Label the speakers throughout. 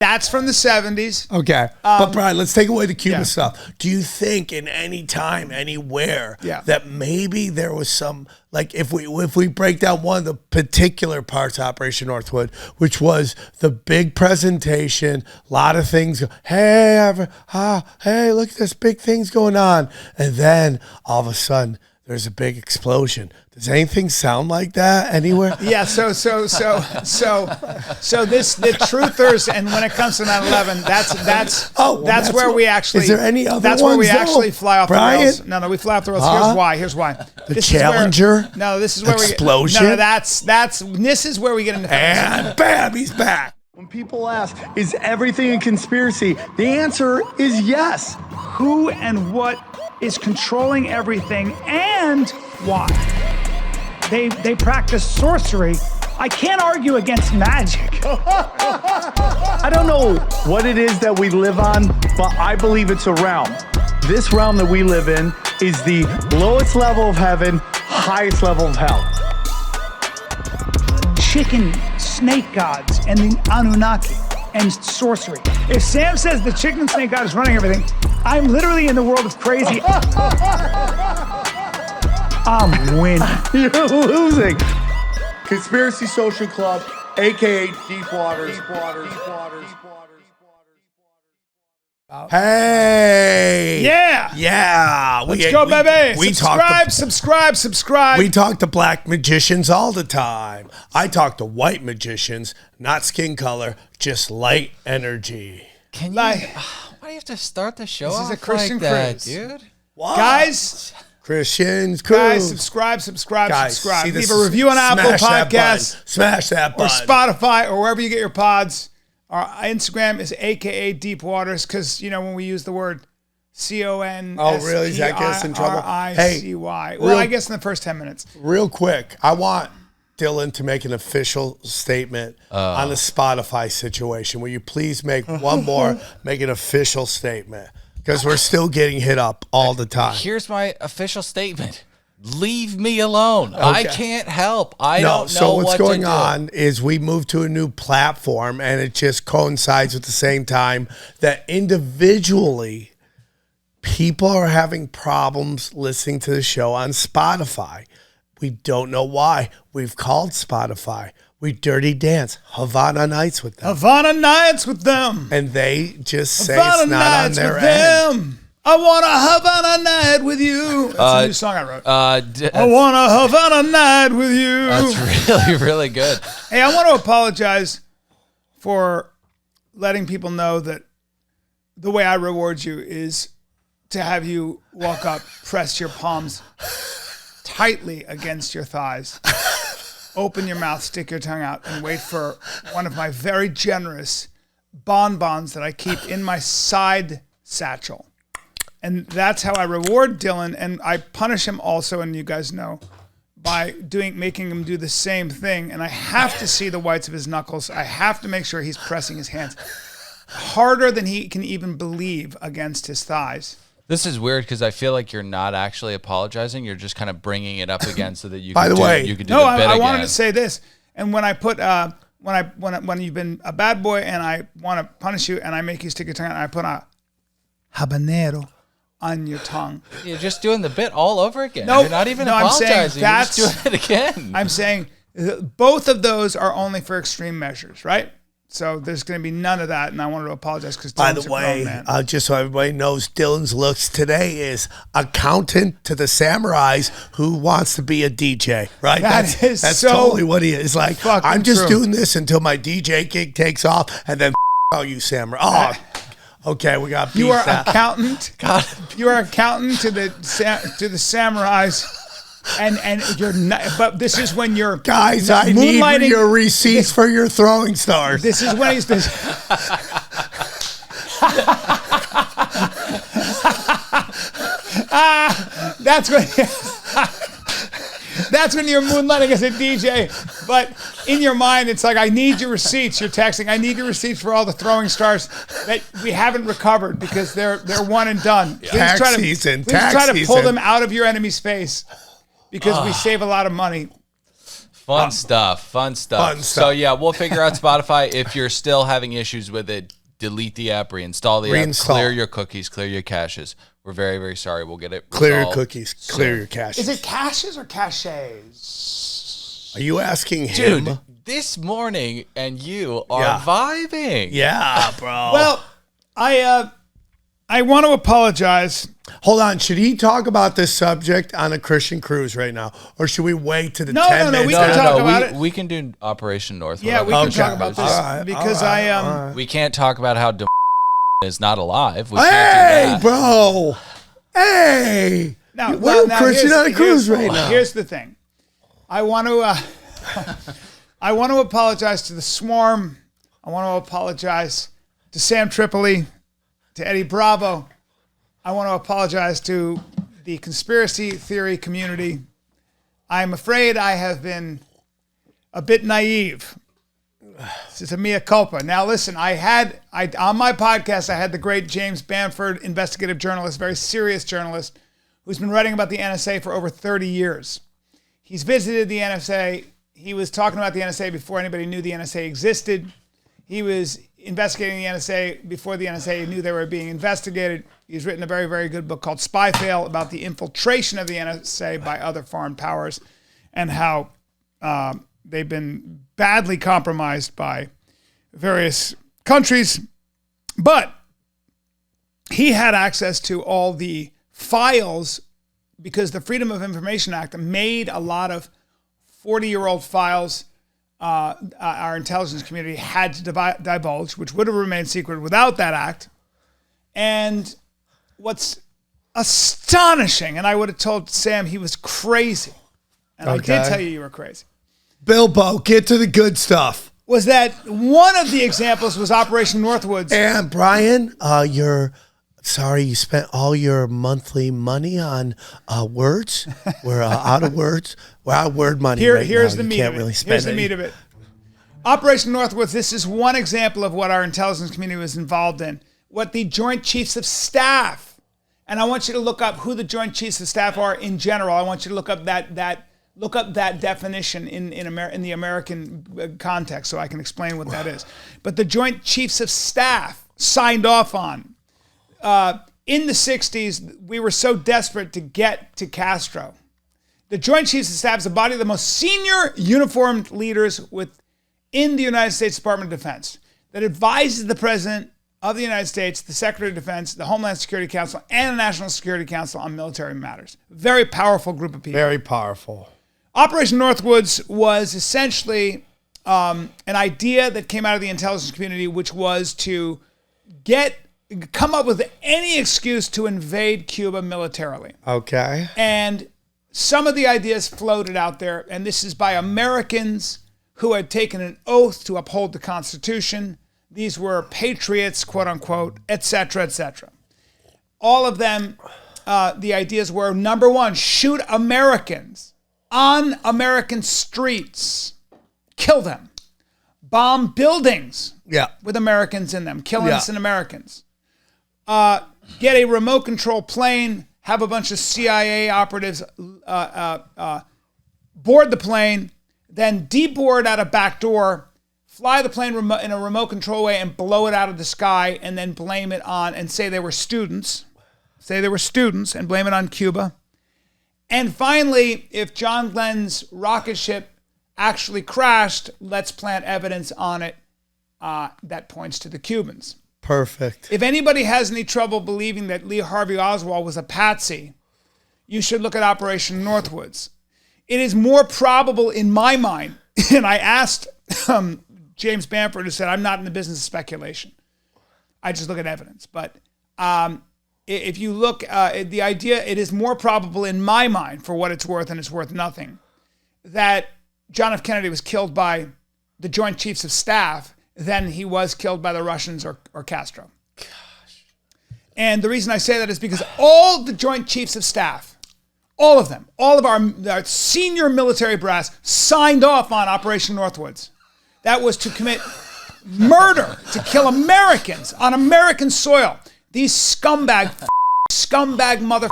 Speaker 1: That's from the 70s.
Speaker 2: Okay. But Bryan, let's take away the Cuban stuff. Do you think in any time, anywhere, that maybe there was some, like if we break down one of the particular parts of Operation Northwood, which was the big presentation, a lot of things, hey, look at this, big things going on. And then all of a sudden, there's a big explosion. Does anything sound like that anywhere?
Speaker 1: Yeah. So the truthers, and when it comes to 9/11, that's where we actually.
Speaker 2: Is there any other
Speaker 1: That's
Speaker 2: ones,
Speaker 1: where we
Speaker 2: though?
Speaker 1: actually fly off
Speaker 2: Bryan?
Speaker 1: the rails. No, we fly off the rails. Here's why.
Speaker 2: The Challenger.
Speaker 1: This is where
Speaker 2: explosion.
Speaker 1: No, this is where we get into.
Speaker 2: And bam, he's back.
Speaker 3: When people ask, is everything a conspiracy? The answer is yes.
Speaker 4: Who and what is controlling everything and why? They practice sorcery. I can't argue against magic.
Speaker 3: I don't know what it is that we live on, but I believe it's a realm. This realm that we live in is the lowest level of heaven, highest level of hell.
Speaker 4: Chicken snake gods and the Anunnaki and sorcery. If Sam says the chicken and snake god is running everything, I'm literally in the world of crazy. I'm winning.
Speaker 3: You're losing. Conspiracy Social Club, aka Deep Waters.
Speaker 2: Hey.
Speaker 1: Yeah.
Speaker 2: Let's
Speaker 1: Go, baby.
Speaker 2: We
Speaker 1: Subscribe.
Speaker 2: We talk to black magicians all the time. I talk to white magicians, not skin color, just light energy.
Speaker 5: Can you? Why do you have to start the show off
Speaker 1: is a Christian
Speaker 5: like that,
Speaker 1: cruise.
Speaker 5: dude?
Speaker 2: What?
Speaker 1: Guys,
Speaker 2: subscribe.
Speaker 1: Guys,
Speaker 2: See,
Speaker 1: leave a review on Apple Podcasts.
Speaker 2: Smash that
Speaker 1: or
Speaker 2: button.
Speaker 1: Spotify or wherever you get your pods. Our Instagram is AKA Deep Waters because, when we use the word CON.
Speaker 2: Oh, really? Does that get us in trouble?
Speaker 1: Hey, well, I guess in the first 10 minutes.
Speaker 2: Real quick, I want Dylan to make an official statement on the Spotify situation. Will you please make make an official statement? Because we're still getting hit up all the time.
Speaker 5: Here's my official statement. Leave me alone. Okay. I can't help. I don't know
Speaker 2: so what's going
Speaker 5: to do.
Speaker 2: on is we moved to a new platform, and it just coincides with the same time that individually people are having problems listening to the show on Spotify. We don't know why. We've called Spotify. We dirty dance Havana Nights with them. And they just say
Speaker 1: Havana
Speaker 2: it's not
Speaker 1: Nights
Speaker 2: on their
Speaker 1: with
Speaker 2: end.
Speaker 1: them. I want a Havana night with you. That's a new song I wrote. I want a Havana night with you.
Speaker 5: That's really, really good.
Speaker 1: Hey, I want to apologize for letting people know that the way I reward you is to have you walk up, press your palms tightly against your thighs, open your mouth, stick your tongue out, and wait for one of my very generous bonbons that I keep in my side satchel. And that's how I reward Dylan, and I punish him also, and you guys know, by making him do the same thing. And I have to see the whites of his knuckles. I have to make sure he's pressing his hands harder than he can even believe against his thighs.
Speaker 5: This is weird because I feel like you're not actually apologizing. You're just kind of bringing it up again so that you
Speaker 2: By
Speaker 5: can
Speaker 2: the way,
Speaker 5: you could do the bit again.
Speaker 1: I wanted to say this, and when I put when you've been a bad boy and I want to punish you and I make you stick your tongue out and I put a habanero on your tongue.
Speaker 5: You're just doing the bit all over again.
Speaker 1: Nope.
Speaker 5: You're not even
Speaker 1: I'm
Speaker 5: apologizing.
Speaker 1: saying
Speaker 5: You're just doing it again.
Speaker 1: I'm saying both of those are only for extreme measures, right? So there's going to be none of that, and I wanted to apologize because
Speaker 2: by the way, just so everybody knows, Dylan's looks today is accountant to the samurais who wants to be a DJ, right? That's
Speaker 1: so
Speaker 2: totally what he is. Like, I'm just
Speaker 1: true.
Speaker 2: doing this until my DJ gig takes off, and then all you samurai. Oh, okay, we got beat.
Speaker 1: You are
Speaker 2: that.
Speaker 1: accountant.
Speaker 5: God.
Speaker 1: You are accountant to the samurais. And you're not, but this is when you're
Speaker 2: guys. I need your receipts for your throwing stars.
Speaker 1: This is when he's been. That's when you're moonlighting as a DJ. But in your mind, it's like, I need your receipts. You're texting, I need your receipts for all the throwing stars that we haven't recovered because they're one and done. Please try to pull them out of your enemy's face. Because we save a lot of money.
Speaker 5: Fun stuff. So yeah, we'll figure out Spotify. If you're still having issues with it, delete the app, reinstall the app, clear your cookies, clear your caches. We're very, very sorry. We'll get it resolved.
Speaker 2: Clear your cookies, clear your caches.
Speaker 1: Is it caches or caches?
Speaker 2: Are you asking him?
Speaker 5: Dude, this morning and you are vibing.
Speaker 2: Yeah, bro.
Speaker 1: Well, I want to apologize.
Speaker 2: Hold on. Should he talk about this subject on a Christian cruise right now? Or should we wait to the 10 minutes?
Speaker 1: We can talk about it.
Speaker 5: We can do Operation Northwoods.
Speaker 1: Yeah, we can talk about this because
Speaker 5: we can't talk about how is not alive. We
Speaker 2: can't
Speaker 5: do that.
Speaker 2: Bro. Hey.
Speaker 1: Now,
Speaker 2: we're Christian on a cruise right now.
Speaker 1: Here's the thing. I want to apologize to the swarm. I want to apologize to Sam Tripoli, to Eddie Bravo. I want to apologize to the conspiracy theory community. I'm afraid I have been a bit naive. This is a mea culpa. Now, listen, on my podcast, I had the great James Bamford, investigative journalist, very serious journalist, who's been writing about the NSA for over 30 years. He's visited the NSA. He was talking about the NSA before anybody knew the NSA existed. He was investigating the NSA before the NSA knew they were being investigated. He's written a very, very good book called Spy Fail about the infiltration of the NSA by other foreign powers and how they've been badly compromised by various countries. But he had access to all the files because the Freedom of Information Act made a lot of 40-year-old files our intelligence community had to divulge, which would have remained secret without that act. And what's astonishing, and I would have told Sam he was crazy, and I did tell you were crazy.
Speaker 2: Bilbo, get to the good stuff.
Speaker 1: Was that one of the examples was Operation Northwoods.
Speaker 2: And Bryan, you spent all your monthly money on words. We're out of words. We're out of word money
Speaker 1: here's
Speaker 2: now.
Speaker 1: The meat of it. Here's the meat of it. Operation Northwoods, this is one example of what our intelligence community was involved in. What the Joint Chiefs of Staff, and I want you to look up who the Joint Chiefs of Staff are in general. I want you to look up that definition in the American context so I can explain what that is. But the Joint Chiefs of Staff signed off on. In the 60s, we were so desperate to get to Castro. The Joint Chiefs of Staff is a body of the most senior uniformed leaders within the United States Department of Defense that advises the President of the United States, the Secretary of Defense, the Homeland Security Council, and the National Security Council on military matters. Very powerful group of people.
Speaker 2: Very powerful.
Speaker 1: Operation Northwoods was essentially an idea that came out of the intelligence community, which was to come up with any excuse to invade Cuba militarily.
Speaker 2: Okay.
Speaker 1: And some of the ideas floated out there, and this is by Americans who had taken an oath to uphold the Constitution. These were patriots, quote unquote, et cetera, et cetera. All of them, the ideas were, number one, shoot Americans on American streets, kill them, bomb buildings with Americans in them, kill innocent Americans. Get a remote control plane, have a bunch of CIA operatives board the plane, then deboard out a back door, fly the plane in a remote control way and blow it out of the sky, and then blame it on and say they were students. And blame it on Cuba. And finally, if John Glenn's rocket ship actually crashed, let's plant evidence on it that points to the Cubans.
Speaker 2: Perfect.
Speaker 1: If anybody has any trouble believing that Lee Harvey Oswald was a patsy, you should look at Operation Northwoods. It is more probable in my mind, and I asked James Bamford, who said, I'm not in the business of speculation. I just look at evidence. But if you look at the idea, it is more probable in my mind, for what it's worth, and it's worth nothing, that John F. Kennedy was killed by the Joint Chiefs of Staff than he was killed by the Russians or Castro. Gosh. And the reason I say that is because all the Joint Chiefs of Staff, all of them, all of our senior military brass signed off on Operation Northwoods. That was to commit murder, to kill Americans on American soil. These scumbag mother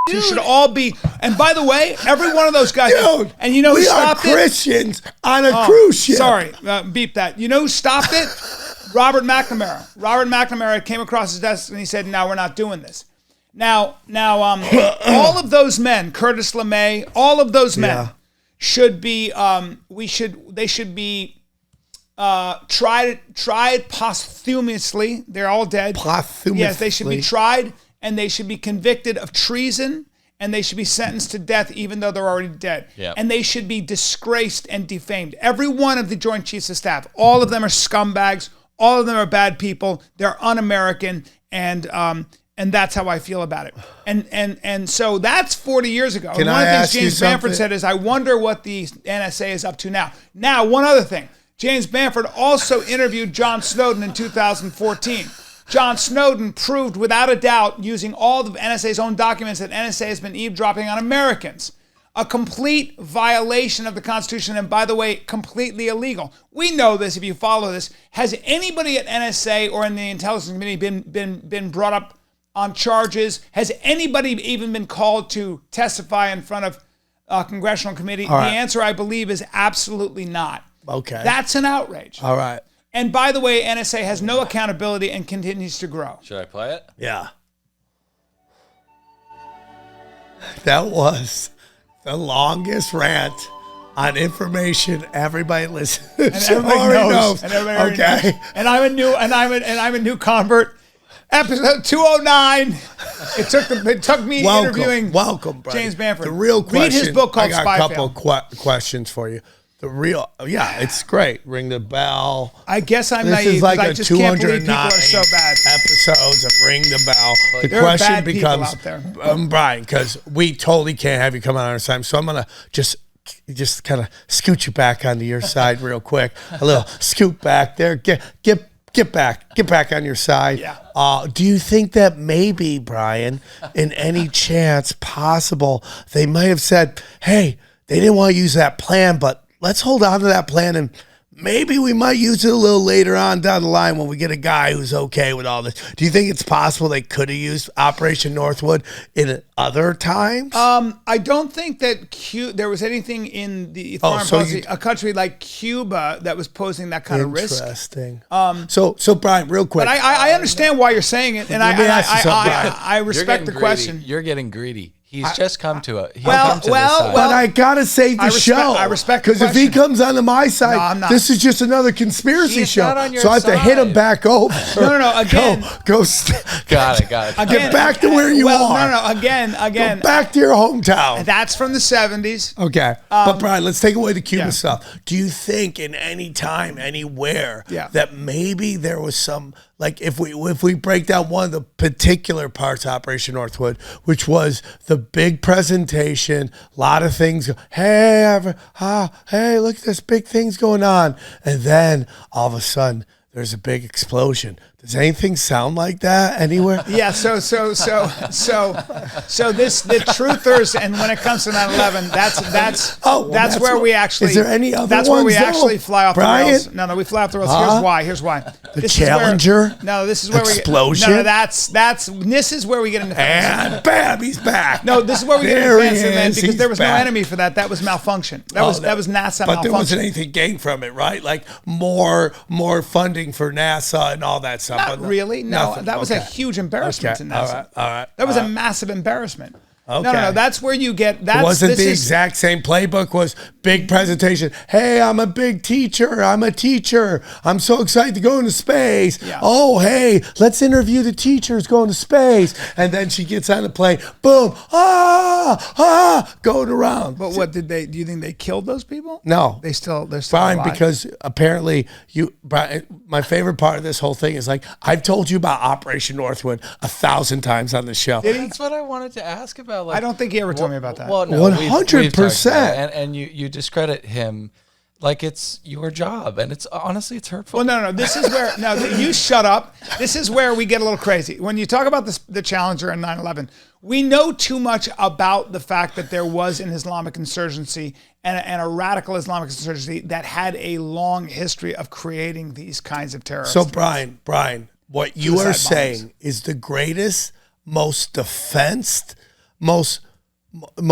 Speaker 1: You should all be. And by the way, every one of those guys.
Speaker 2: Dude,
Speaker 1: and you know who stopped it?
Speaker 2: We are Christians on a cruise ship.
Speaker 1: Sorry, beep that. You know who stopped it? Robert McNamara. Robert McNamara came across his desk and he said, "No, we're not doing this." Now, all of those men, Curtis LeMay, all of those men should be. They should be tried posthumously. They're all dead.
Speaker 2: Posthumously.
Speaker 1: Yes, they should be tried. And they should be convicted of treason, and they should be sentenced to death even though they're already dead.
Speaker 5: Yep.
Speaker 1: And they should be disgraced and defamed. Every one of the Joint Chiefs of Staff, all of them are scumbags. All of them are bad people. They're un-American, and that's how I feel about it. And so that's 40 years ago.
Speaker 2: Can
Speaker 1: and one
Speaker 2: I
Speaker 1: of the
Speaker 2: ask
Speaker 1: things
Speaker 2: you
Speaker 1: James Bamford
Speaker 2: something?
Speaker 1: said is, I wonder what the NSA is up to now. Now, one other thing. James Bamford also interviewed John Snowden in 2014. John Snowden proved without a doubt, using all of NSA's own documents, that NSA has been eavesdropping on Americans. A complete violation of the Constitution, and by the way, completely illegal. We know this if you follow this. Has anybody at NSA or in the intelligence community been brought up on charges? Has anybody even been called to testify in front of a congressional committee?
Speaker 2: All right.
Speaker 1: The answer, I believe, is absolutely not.
Speaker 2: Okay.
Speaker 1: That's an outrage.
Speaker 2: All right.
Speaker 1: And by the way, NSA has no accountability and continues to grow.
Speaker 5: Should I play it?
Speaker 2: Yeah. That was the longest rant on information everybody listens.
Speaker 1: And everybody knows. And everybody
Speaker 2: okay.
Speaker 1: knows. And I'm a new convert. Episode 209. It took me interviewing
Speaker 2: Welcome, Bryan.
Speaker 1: James Bamford.
Speaker 2: The real question.
Speaker 1: Read his book called
Speaker 2: I got
Speaker 1: Spy
Speaker 2: a couple
Speaker 1: Fail.
Speaker 2: questions for you. It's great. Ring the bell.
Speaker 1: I guess I'm
Speaker 2: This
Speaker 1: naive.
Speaker 2: is like
Speaker 1: I
Speaker 2: a
Speaker 1: just can't believe people
Speaker 2: 209
Speaker 1: are so bad.
Speaker 2: episodes of Ring the Bell. The
Speaker 1: There are
Speaker 2: question
Speaker 1: bad people
Speaker 2: becomes,
Speaker 1: out there.
Speaker 2: Bryan, because we totally can't have you come on our time, so I'm gonna just kind of scoot you back onto your side real quick. A little scoot back there. Get back on your side.
Speaker 1: Yeah.
Speaker 2: Do you think that maybe, Bryan, in any chance possible, they might have said, hey, they didn't want to use that plan, but let's hold on to that plan and maybe we might use it a little later on down the line when we get a guy who's okay with all this. Do you think it's possible they could have used Operation Northwood in other times?
Speaker 1: I don't think that there was anything in the foreign policy, a country like Cuba, that was posing that kind of risk.
Speaker 2: Interesting. So Bryan, real quick.
Speaker 1: But I understand why you're saying it, and
Speaker 2: Let me ask you something, Bryan.
Speaker 1: I respect the question.
Speaker 5: You're getting greedy. He's just come to it.
Speaker 2: But I gotta save the show.
Speaker 1: I respect the
Speaker 2: because if he comes onto my side,
Speaker 1: I'm not.
Speaker 2: this is just another conspiracy
Speaker 5: He's
Speaker 2: show.
Speaker 5: not on your
Speaker 2: So I have to hit him
Speaker 5: side.
Speaker 2: back over.
Speaker 1: No. Again,
Speaker 2: go.
Speaker 5: Got it.
Speaker 2: Get back to where you are.
Speaker 1: No. Again.
Speaker 2: Go back to your hometown.
Speaker 1: That's from the 70s.
Speaker 2: Okay, but Bryan, let's take away the Cuban
Speaker 1: yeah.
Speaker 2: stuff. Do you think in any time, anywhere, that maybe there was some, like if we break down one of the particular parts of Operation Northwood, which was the big presentation, a lot of things. Hey, look at this big thing's going on, and then all of a sudden there's a big explosion. Does anything sound like that anywhere?
Speaker 1: Yeah. So the truthers, and when it comes to 9/11, that's where we actually.
Speaker 2: Is there any other
Speaker 1: That's
Speaker 2: ones,
Speaker 1: where we
Speaker 2: though?
Speaker 1: actually fly off
Speaker 2: Bryan?
Speaker 1: the rails. No, we fly off the rails. Here's why.
Speaker 2: The Challenger.
Speaker 1: This is where
Speaker 2: explosion.
Speaker 1: No, this is where we get into fantasy.
Speaker 2: And bam, he's back.
Speaker 1: No, this is where we get
Speaker 2: There
Speaker 1: into
Speaker 2: he
Speaker 1: fantasy, man,
Speaker 2: is.
Speaker 1: because
Speaker 2: He's
Speaker 1: there was no
Speaker 2: back.
Speaker 1: enemy for that. That was malfunction. That was NASA
Speaker 2: But
Speaker 1: malfunction.
Speaker 2: there wasn't anything gained from it, right? Like more funding for NASA and all that stuff.
Speaker 1: Not
Speaker 2: but
Speaker 1: really. No,
Speaker 2: nothing.
Speaker 1: that was a
Speaker 2: Okay.
Speaker 1: huge embarrassment
Speaker 2: Okay.
Speaker 1: to NASA.
Speaker 2: All right.
Speaker 1: That was a massive embarrassment.
Speaker 2: Okay.
Speaker 1: No. That's where you get. That's,
Speaker 2: Wasn't
Speaker 1: this
Speaker 2: the
Speaker 1: is-
Speaker 2: exact same playbook? Was big presentation. Hey, I'm a big teacher. I'm a teacher. I'm so excited to go into space.
Speaker 1: Yeah.
Speaker 2: Oh, hey, let's interview the teachers going to space. And then she gets on the plane. Boom. Going around.
Speaker 1: But what did they? Do you think they killed those people?
Speaker 2: No.
Speaker 1: They're still
Speaker 2: Bryan,
Speaker 1: alive.
Speaker 2: because apparently Bryan, my favorite part of this whole thing is like I've told you about Operation Northwood 1,000 times on the show.
Speaker 5: That's what I wanted to ask about. Like,
Speaker 1: I don't think he ever told me about that.
Speaker 5: Well, no,
Speaker 2: 100%.
Speaker 5: and you discredit him like it's your job, and it's hurtful.
Speaker 1: Well, no. This is where you shut up. This is where we get a little crazy. When you talk about the Challenger and 9/11, we know too much about the fact that there was an Islamic insurgency and a radical Islamic insurgency that had a long history of creating these kinds of terrorists.
Speaker 2: So Bryan, what you are
Speaker 1: Suicide bombings.
Speaker 2: saying is the greatest, most defensed, most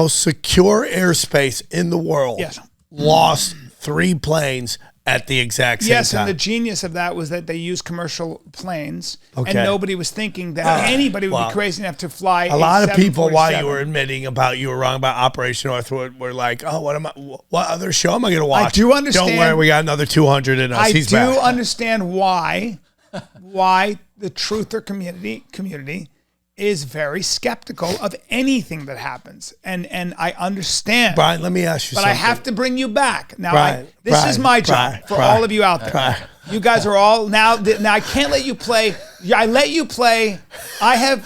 Speaker 2: secure airspace in the world.
Speaker 1: Yes.
Speaker 2: Lost 3 planes at the exact same time.
Speaker 1: Yes, and the genius of that was that they used commercial planes, and nobody was thinking that anybody would be crazy enough to fly.
Speaker 2: A lot of people, while you were admitting about you were wrong about Operation Northwoods, were like, "Oh, what other show am I going to watch?"
Speaker 1: I do understand.
Speaker 2: Don't worry, we got another 200 in us.
Speaker 1: I
Speaker 2: He's
Speaker 1: do
Speaker 2: back.
Speaker 1: understand why the truther community is very skeptical of anything that happens, and I understand.
Speaker 2: Bryan, let me ask you
Speaker 1: but
Speaker 2: something.
Speaker 1: I have to bring you back. Now,
Speaker 2: Bryan,
Speaker 1: this is my job for all of you out there.
Speaker 2: Bryan.
Speaker 1: You guys are all now I can't let you play. I let you play. I have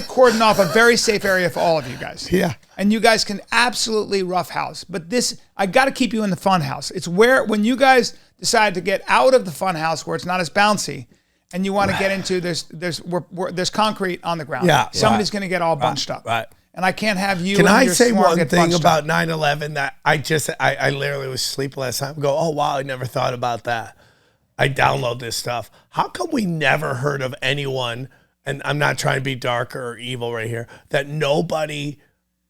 Speaker 1: cordoned off a very safe area for all of you guys.
Speaker 2: Yeah.
Speaker 1: And you guys can absolutely roughhouse. But this, I got to keep you in the fun house. It's where, when you guys decide to get out of the fun house where it's not as bouncy, and you want to get into, there's concrete on the ground.
Speaker 2: Yeah.
Speaker 1: Somebody's going to get all bunched up.
Speaker 2: Right.
Speaker 1: And I can't have you.
Speaker 2: Can
Speaker 1: and
Speaker 2: I
Speaker 1: your
Speaker 2: say
Speaker 1: swarm
Speaker 2: one
Speaker 1: get
Speaker 2: thing
Speaker 1: bunched
Speaker 2: about
Speaker 1: up.
Speaker 2: 9/11 that I literally was asleep last night and go, oh, wow, I never thought about that. I download this stuff. How come we never heard of anyone, and I'm not trying to be dark or evil right here, that nobody,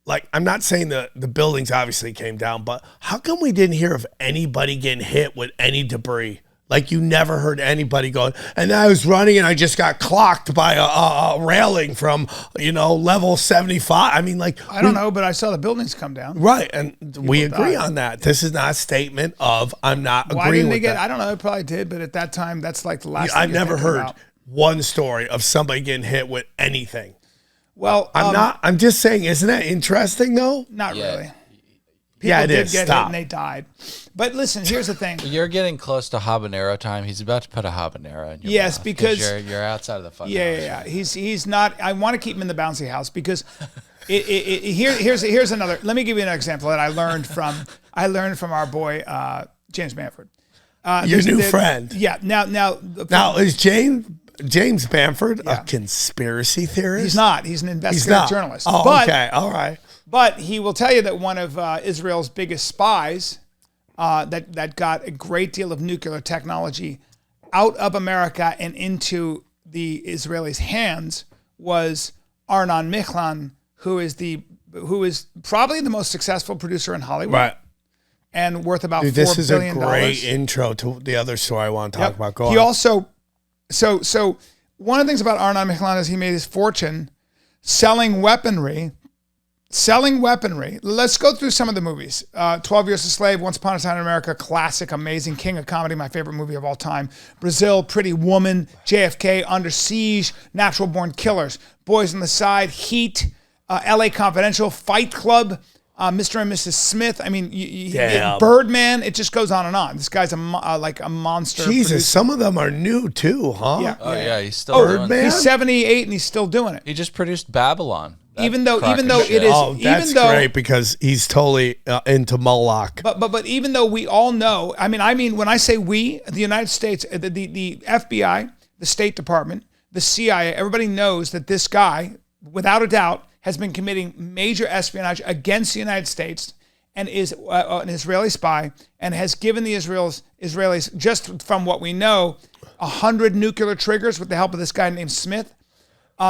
Speaker 2: like, I'm not saying the buildings obviously came down, but how come we didn't hear of anybody getting hit with any debris? Like, you never heard anybody going, and I was running and I just got clocked by a railing from, level 75. I mean, like,
Speaker 1: I don't know, but I saw the buildings come down.
Speaker 2: Right, and we agree on that. This is not a statement of I'm not
Speaker 1: Why
Speaker 2: agreeing
Speaker 1: didn't they
Speaker 2: with
Speaker 1: get?
Speaker 2: that.
Speaker 1: I don't know. It probably did, but at that time, that's like the last.
Speaker 2: I've
Speaker 1: thing
Speaker 2: never
Speaker 1: you're thinking
Speaker 2: heard
Speaker 1: about.
Speaker 2: one story of somebody getting hit with anything.
Speaker 1: Well,
Speaker 2: I'm just saying, isn't that interesting though?
Speaker 1: Not really.
Speaker 2: Yeah,
Speaker 1: People
Speaker 2: it
Speaker 1: did
Speaker 2: is.
Speaker 1: get
Speaker 2: Stop.
Speaker 1: hit and they died. But listen, here's the thing.
Speaker 5: You're getting close to habanero time. He's about to put a habanero in your
Speaker 1: Yes,
Speaker 5: mouth
Speaker 1: because
Speaker 5: you're outside of the fun house.
Speaker 1: Yeah. He's not. I want to keep him in the bouncy house because here's another. Let me give you an example that I learned from our boy James Bamford.
Speaker 2: Your new friend.
Speaker 1: Yeah. Now
Speaker 2: is James Bamford a conspiracy theorist?
Speaker 1: He's not. He's an investigative journalist.
Speaker 2: Oh,
Speaker 1: but,
Speaker 2: okay. All right.
Speaker 1: But he will tell you that one of Israel's biggest spies that got a great deal of nuclear technology out of America and into the Israelis' hands was Arnon Michlan, who is probably the most successful producer in Hollywood.
Speaker 2: Right.
Speaker 1: And worth about $4 billion.
Speaker 2: This is a great intro to the other story I want to talk about. Go on.
Speaker 1: He also, so one of the things about Arnon Michlan is he made his fortune selling weaponry. Let's go through some of the movies. 12 Years a Slave, Once Upon a Time in America, classic, amazing, king of comedy, my favorite movie of all time. Brazil, Pretty Woman, JFK, Under Siege, Natural Born Killers, Boys on the Side, Heat, LA Confidential, Fight Club, Mr. and Mrs. Smith. I mean, Birdman. It just goes on and on. This guy's like a monster.
Speaker 2: Jesus,
Speaker 1: producer.
Speaker 2: some of them are new too, huh?
Speaker 1: Yeah.
Speaker 5: Oh yeah, he's still doing it.
Speaker 1: He's 78 and he's still doing it.
Speaker 5: He just produced Babylon.
Speaker 1: Even though it is,
Speaker 2: that's great because he's totally into Moloch.
Speaker 1: But even though we all know, I mean, when I say we, the United States, the FBI, the State Department, the CIA, everybody knows that this guy, without a doubt, has been committing major espionage against the United States and is an Israeli spy and has given the Israelis, just from what we know, 100 nuclear triggers with the help of this guy named Smith.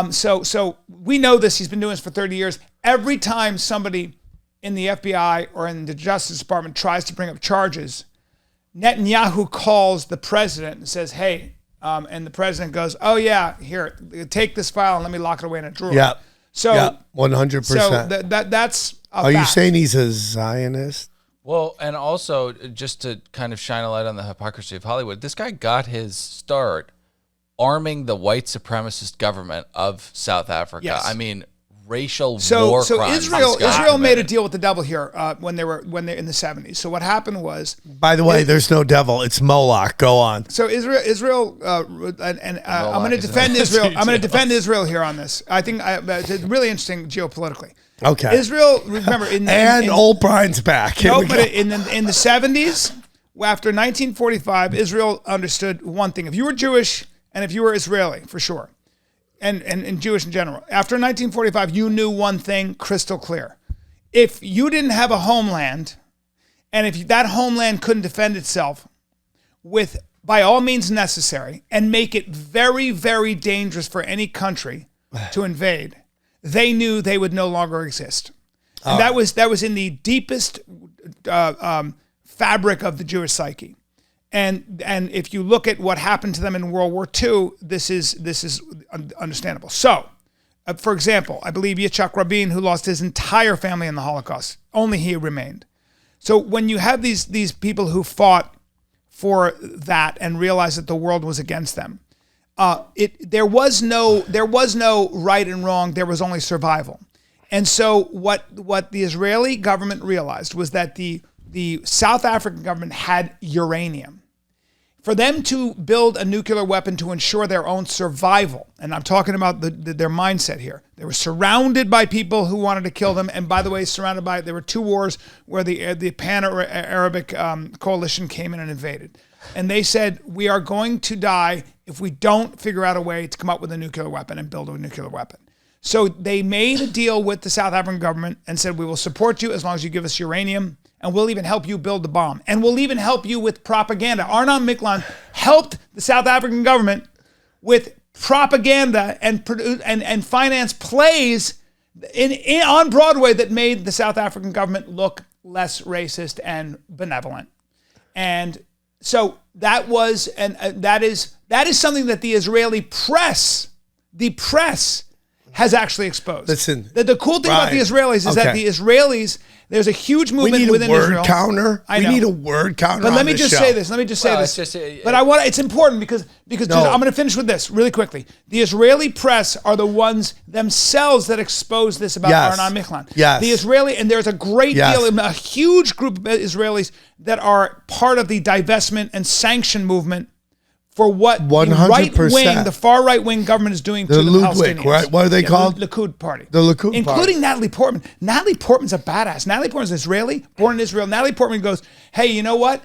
Speaker 1: So we know this. He's been doing this for 30 years. Every time somebody in the FBI or in the Justice Department tries to bring up charges, Netanyahu calls the president and says, hey, and the president goes, oh yeah, here, take this file and let me lock it away in a drawer.
Speaker 2: Yeah.
Speaker 1: So
Speaker 2: 100%.
Speaker 1: So that's a
Speaker 2: Are you
Speaker 1: fact.
Speaker 2: saying he's a Zionist?
Speaker 5: Well, and also just to kind of shine a light on the hypocrisy of Hollywood, this guy got his start arming the white supremacist government of South Africa.
Speaker 1: Yes.
Speaker 5: I mean, racial
Speaker 1: So
Speaker 5: war crimes.
Speaker 1: Israel made a deal with the devil here when they're in the 70s. So what happened was,
Speaker 2: By the way, there's no devil. It's Moloch. Go on.
Speaker 1: so Israel I'm going to defend Israel. I'm going to defend Israel here on this. I think it's really interesting geopolitically.
Speaker 2: Okay.
Speaker 1: Israel, remember,
Speaker 2: old Bryan's back. Here
Speaker 1: no,
Speaker 2: we
Speaker 1: but
Speaker 2: go.
Speaker 1: in the 70s, after 1945, Israel understood one thing: if you were Jewish and if you were Israeli, for sure, and Jewish in general, after 1945, you knew one thing crystal clear: if you didn't have a homeland, and if that homeland couldn't defend itself with by all means necessary, and make it very, very dangerous for any country to invade, they knew they would no longer exist. And that was in the deepest fabric of the Jewish psyche. And if you look at what happened to them in World War II, this is understandable. So, for example, I believe Yitzhak Rabin, who lost his entire family in the Holocaust, only he remained. So when you have these people who fought for that and realized that the world was against them, there was no right and wrong. There was only survival. And so what the Israeli government realized was that the South African government had uranium. For them to build a nuclear weapon to ensure their own survival, and I'm talking about their mindset here. They were surrounded by people who wanted to kill them, and by the way, there were 2 wars where the Pan-Arabic coalition came in and invaded. And they said, we are going to die if we don't figure out a way to come up with a nuclear weapon and build a nuclear weapon. So they made a deal with the South African government and said, we will support you as long as you give us uranium, and we'll even help you build the bomb. And we'll even help you with propaganda. Arnon Miklon helped the South African government with propaganda and finance plays on Broadway that made the South African government look less racist and benevolent. And so that was, that is something that the Israeli press, has actually exposed.
Speaker 2: Listen,
Speaker 1: the cool thing about the Israelis is that the Israelis, there's a huge movement within Israel.
Speaker 2: We need a word counter.
Speaker 1: But let me just say this. But it's important because I'm going to finish with this really quickly. The Israeli press are the ones themselves that expose this about Arnon Miklon.
Speaker 2: Yes.
Speaker 1: The Israeli, and there's a great deal, a huge group of Israelis that are part of the divestment and sanction movement for what 100%. The far right wing government is doing to the Palestinians.
Speaker 2: Right? What are they called?
Speaker 1: The Likud party.
Speaker 2: The Likud party.
Speaker 1: Including Natalie Portman. Natalie Portman's a badass. Natalie Portman's Israeli, born in Israel. Natalie Portman goes, hey, you know what?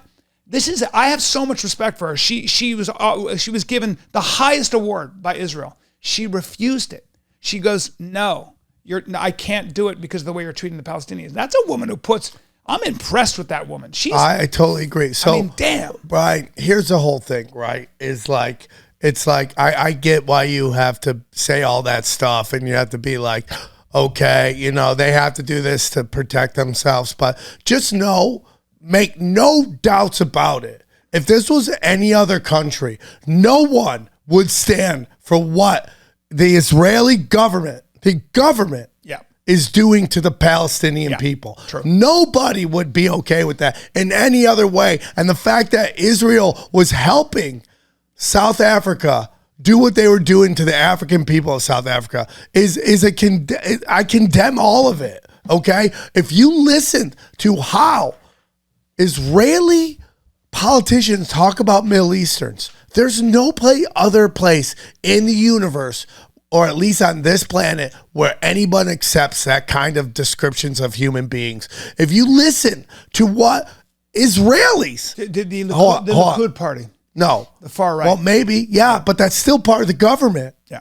Speaker 1: I have so much respect for her. She was given the highest award by Israel. She refused it. She goes, no, I can't do it because of the way you're treating the Palestinians. That's a woman who I'm impressed with that woman.
Speaker 2: I totally agree. So,
Speaker 1: damn.
Speaker 2: Brian, here's the whole thing, right? It's like I get why you have to say all that stuff and you have to be like, okay, they have to do this to protect themselves. But just make no doubts about it. If this was any other country, no one would stand for what the Israeli government, is doing to the Palestinian people.
Speaker 1: True.
Speaker 2: Nobody would be okay with that in any other way. And the fact that Israel was helping South Africa do what they were doing to the African people of South Africa I condemn all of it. Okay? If you listen to how Israeli politicians talk about Middle Easterns, there's no other place in the universe, or at least on this planet, where anyone accepts that kind of descriptions of human beings. If you listen to what Israelis...
Speaker 1: The Likud party.
Speaker 2: No.
Speaker 1: The far right.
Speaker 2: Well, maybe, but that's still part of the government.
Speaker 1: Yeah.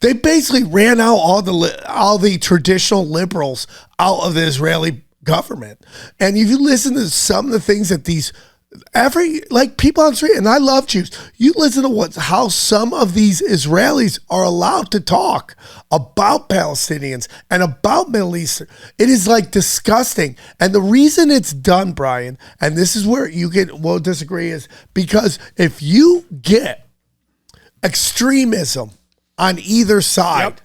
Speaker 2: They basically ran out all the traditional liberals out of the Israeli government. And if you listen to some of the things that people on the street, and I love Jews, you listen to how some of these Israelis are allowed to talk about Palestinians and about Middle East. It is disgusting. And the reason it's done, Brian, and this is where we'll disagree, is because if you get extremism on either side,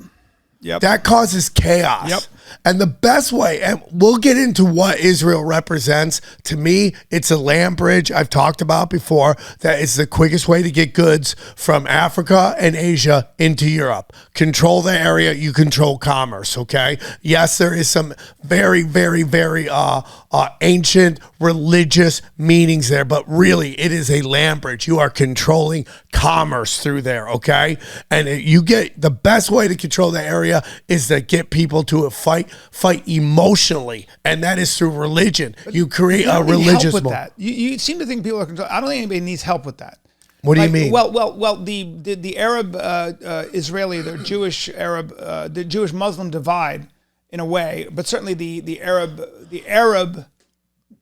Speaker 2: that causes chaos.
Speaker 1: Yep.
Speaker 2: And the best way, and we'll get into what Israel represents. To me, it's a land bridge I've talked about before. That is the quickest way to get goods from Africa and Asia into Europe. Control the area, you control commerce, okay? Yes, there is some very, very, very ancient religious meanings there, but really it is a land bridge. You are controlling commerce through there, okay? And the best way to control the area is to get people to fight emotionally, and that is through religion. But you create a religious
Speaker 1: help with that. You seem to think people are controlling. I don't think anybody needs help with that.
Speaker 2: What do you mean?
Speaker 1: Well, the Arab Israeli, the Jewish Arab, the Jewish Muslim divide in a way, but certainly the Arab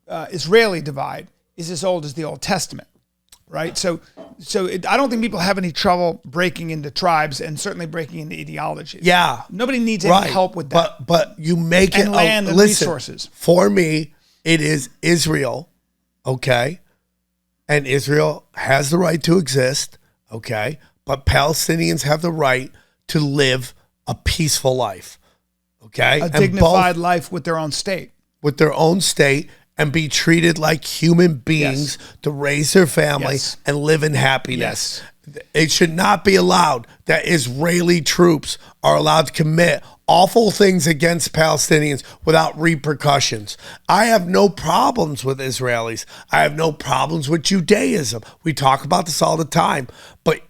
Speaker 1: Israeli divide is as old as the Old Testament. right? So I don't think people have any trouble breaking into tribes and certainly breaking into ideologies.
Speaker 2: Yeah.
Speaker 1: Nobody needs any help with that.
Speaker 2: But you make
Speaker 1: and
Speaker 2: it
Speaker 1: land and resources.
Speaker 2: For me, it is Israel, okay? And Israel has the right to exist, okay? But Palestinians have the right to live a peaceful life, okay?
Speaker 1: A dignified life with their own state.
Speaker 2: With their own state, and be treated like human beings to raise their family and live in happiness. It should not be allowed that Israeli troops are allowed to commit awful things against Palestinians without repercussions. I have no problems with Israelis. I have no problems with Judaism. We talk about this all the time. But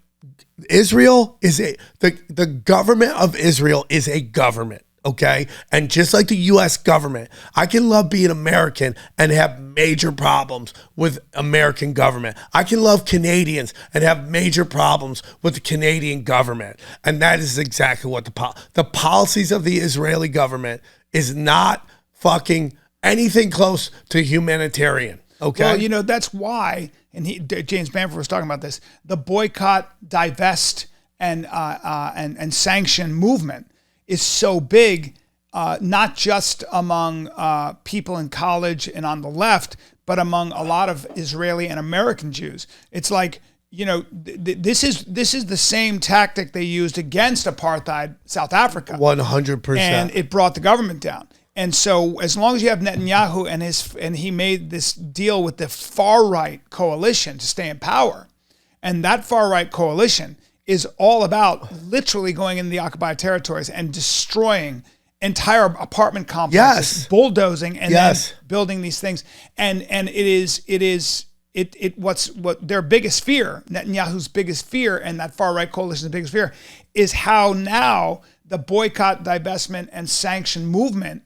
Speaker 2: Israel is the government of Israel is a government. Okay. And just like the U.S. government, I can love being American and have major problems with American government. I can love Canadians and have major problems with the Canadian government. And that is exactly what the policies of the Israeli government is not fucking anything close to humanitarian. Okay.
Speaker 1: Well, you know, that's why, and James Bamford was talking about this, the boycott, divest, and sanction movement is so big, not just among people in college and on the left, but among a lot of Israeli and American Jews. It's like, you know, this is the same tactic they used against apartheid South Africa.
Speaker 2: 100%.
Speaker 1: And it brought the government down. And so as long as you have Netanyahu and he made this deal with the far-right coalition to stay in power, and that far-right coalition is all about literally going into the occupied territories and destroying entire apartment complexes, bulldozing and then building these things. And what their biggest fear, Netanyahu's biggest fear, and that far right coalition's biggest fear, is how now the boycott, divestment, and sanction movement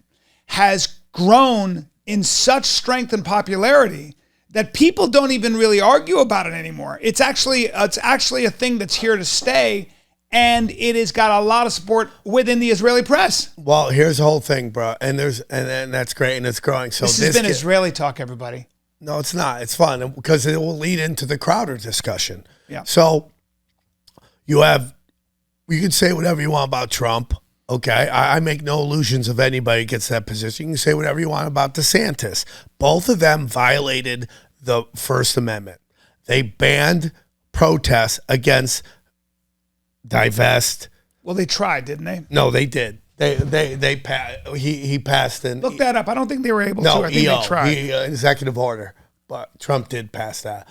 Speaker 1: has grown in such strength and popularity that people don't even really argue about it anymore. It's actually a thing that's here to stay, and it has got a lot of support within the Israeli press.
Speaker 2: Well, here's the whole thing, bro, and that's great, and it's growing. So
Speaker 1: this has been Israeli talk, everybody.
Speaker 2: No, it's not. It's fun because it will lead into the Crowder discussion.
Speaker 1: Yeah.
Speaker 2: So you can say whatever you want about Trump. Okay, I make no illusions of anybody gets that position. You can say whatever you want about DeSantis. Both of them violated the First Amendment. They banned protests against divest.
Speaker 1: Well, they tried, didn't they?
Speaker 2: No, they did. They passed. He passed in.
Speaker 1: Look that up. I don't think they were able to. I think they tried.
Speaker 2: Executive order. But Trump did pass that.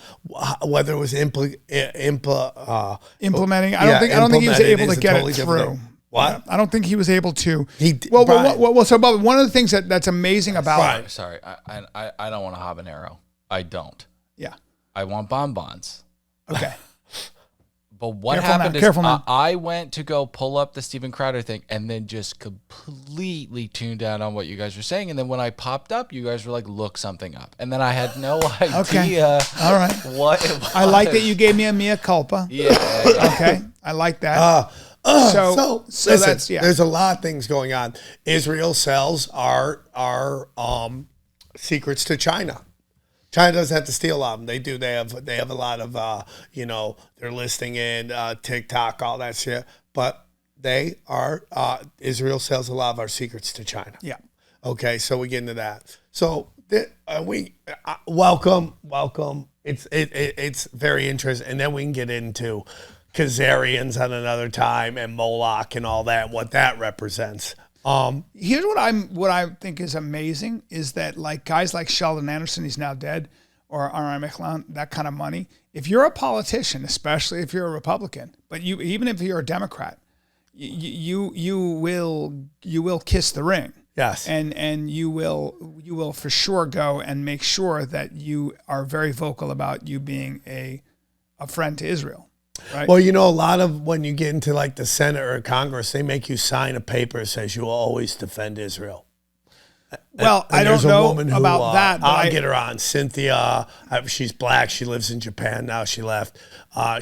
Speaker 2: Whether it was implementing,
Speaker 1: I don't think he was able to get it through.
Speaker 2: What?
Speaker 1: I don't think he was able to.
Speaker 2: Well,
Speaker 1: so Bob, one of the things that's amazing about
Speaker 5: it. Sorry, I don't want a habanero. I don't.
Speaker 1: Yeah.
Speaker 5: I want bonbons.
Speaker 1: Okay.
Speaker 5: But what happened is I went to go pull up the Steven Crowder thing and then just completely tuned out on what you guys were saying. And then when I popped up, you guys were like, look something up. And then I had no idea.
Speaker 1: Okay. All right.
Speaker 5: What it was.
Speaker 1: I like that you gave me a mea culpa.
Speaker 5: Yeah.
Speaker 1: Okay. I like that. So
Speaker 2: listen,
Speaker 1: that's,
Speaker 2: there's a lot of things going on. Israel sells our secrets to China. China doesn't have to steal a lot of them. They do. They have a lot of, they're listing in TikTok, all that shit. But they are, Israel sells a lot of our secrets to China.
Speaker 1: Yeah.
Speaker 2: Okay, so we get into that. So welcome. It's very interesting. And then we can get into Khazarians on another time and Moloch and all that, and what that represents.
Speaker 1: Here's what I think is amazing is that like guys like Sheldon Anderson, he's now dead, or Aram Echelon, that kind of money. If you're a politician, especially if you're a Republican, but even if you're a Democrat, you will kiss the ring.
Speaker 2: Yes.
Speaker 1: And you will for sure go and make sure that you are very vocal about you being a friend to Israel. Right.
Speaker 2: Well, a lot of when you get into like the Senate or Congress, they make you sign a paper that says you will always defend Israel.
Speaker 1: Well, I don't know about that. But
Speaker 2: I'll get her on. Cynthia, she's black. She lives in Japan now. She left.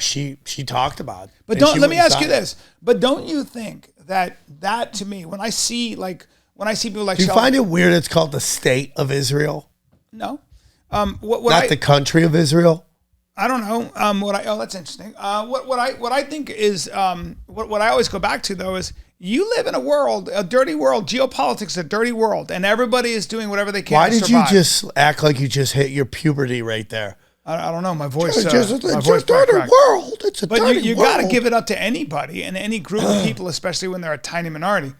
Speaker 2: She talked about it.
Speaker 1: But let me ask you this. But don't you think that to me, when I see people like
Speaker 2: do you find it weird it's called the State of Israel?
Speaker 1: No.
Speaker 2: Not the country of Israel?
Speaker 1: I don't know. That's interesting. What I think is what I always go back to though is you live in a dirty world. Geopolitics is a dirty world, and everybody is doing whatever they can.
Speaker 2: Why
Speaker 1: to
Speaker 2: did
Speaker 1: survive.
Speaker 2: you just act like you just hit your puberty right there?
Speaker 1: I don't know. My voice.
Speaker 2: It's a dirty world. It's a dirty world.
Speaker 1: But you got to give it up to anybody and any group of people, especially when they're a tiny minority,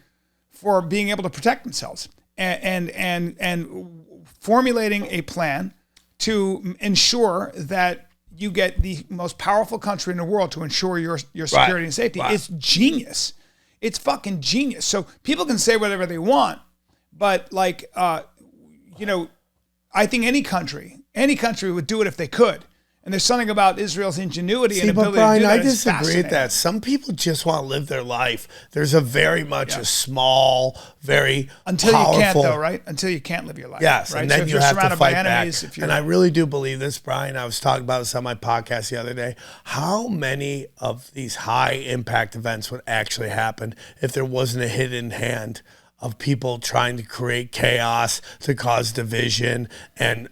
Speaker 1: for being able to protect themselves and formulating a plan to ensure that you get the most powerful country in the world to ensure your security and safety. It's genius. It's fucking genius. So people can say whatever they want, but I think any country would do it if they could. And there's something about Israel's ingenuity and ability
Speaker 2: Brian,
Speaker 1: to do that.
Speaker 2: I disagree with that. Some people just want to live their life. There's a very much a small, very
Speaker 1: until
Speaker 2: powerful,
Speaker 1: you can't though, right? Until you can't live your life.
Speaker 2: Yes,
Speaker 1: right?
Speaker 2: and then
Speaker 1: so
Speaker 2: you have to fight back.
Speaker 1: And
Speaker 2: I really do believe this, Brian. I was talking about this on my podcast the other day. How many of these high impact events would actually happen if there wasn't a hidden hand of people trying to create chaos, to cause division, and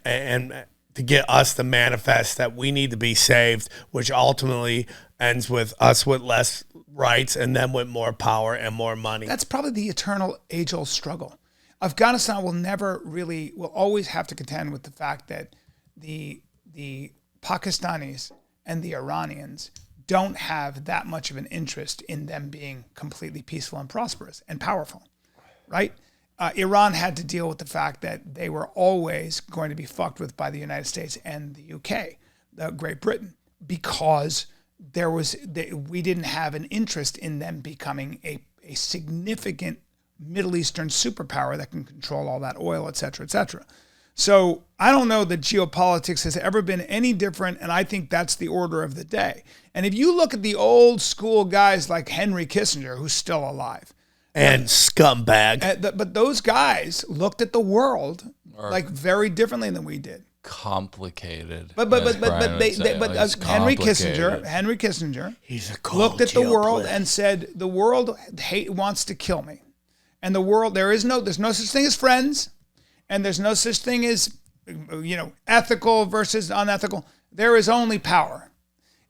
Speaker 2: to get us to manifest that we need to be saved, which ultimately ends with us with less rights and then with more power and more money.
Speaker 1: That's probably the eternal age-old struggle. Afghanistan will always have to contend with the fact that the Pakistanis and the Iranians don't have that much of an interest in them being completely peaceful and prosperous and powerful, right? Iran had to deal with the fact that they were always going to be fucked with by the United States and the UK, Great Britain, because we didn't have an interest in them becoming a significant Middle Eastern superpower that can control all that oil, et cetera, et cetera. So I don't know that geopolitics has ever been any different, and I think that's the order of the day. And if you look at the old school guys like Henry Kissinger, who's still alive,
Speaker 2: and scumbag.
Speaker 1: But those guys looked at the world very differently than we did.
Speaker 5: Complicated.
Speaker 1: But Henry Kissinger, looked at the world and said, the world wants to kill me, and the world there's no such thing as friends, and there's no such thing as ethical versus unethical. There is only power.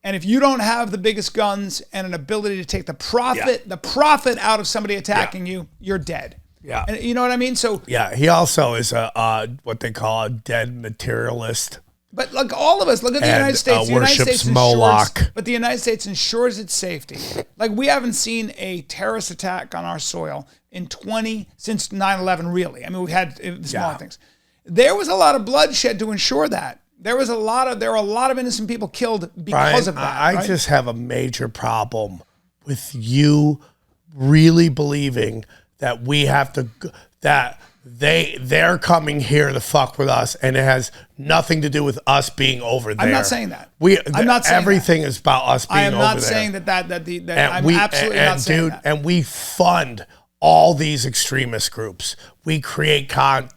Speaker 1: And if you don't have the biggest guns and an ability to take the profit out of somebody attacking you, you're dead.
Speaker 2: Yeah.
Speaker 1: And you know what I mean? So
Speaker 2: he also is what they call a dead materialist.
Speaker 1: But like all of us, look at the United States. The United States
Speaker 2: Moloch.
Speaker 1: But the United States ensures its safety. Like we haven't seen a terrorist attack on our soil since 9/11. Really, I mean we've had smaller things. There was a lot of bloodshed to ensure that. There were a lot of innocent people killed because of that.
Speaker 2: I just have a major problem with you really believing that we have to, that they're coming here to fuck with us, and it has nothing to do with us being over there.
Speaker 1: I'm not saying that.
Speaker 2: I'm not saying everything is about us being over there.
Speaker 1: I am not saying that I'm absolutely not saying that.
Speaker 2: And we fund all these extremist groups. We create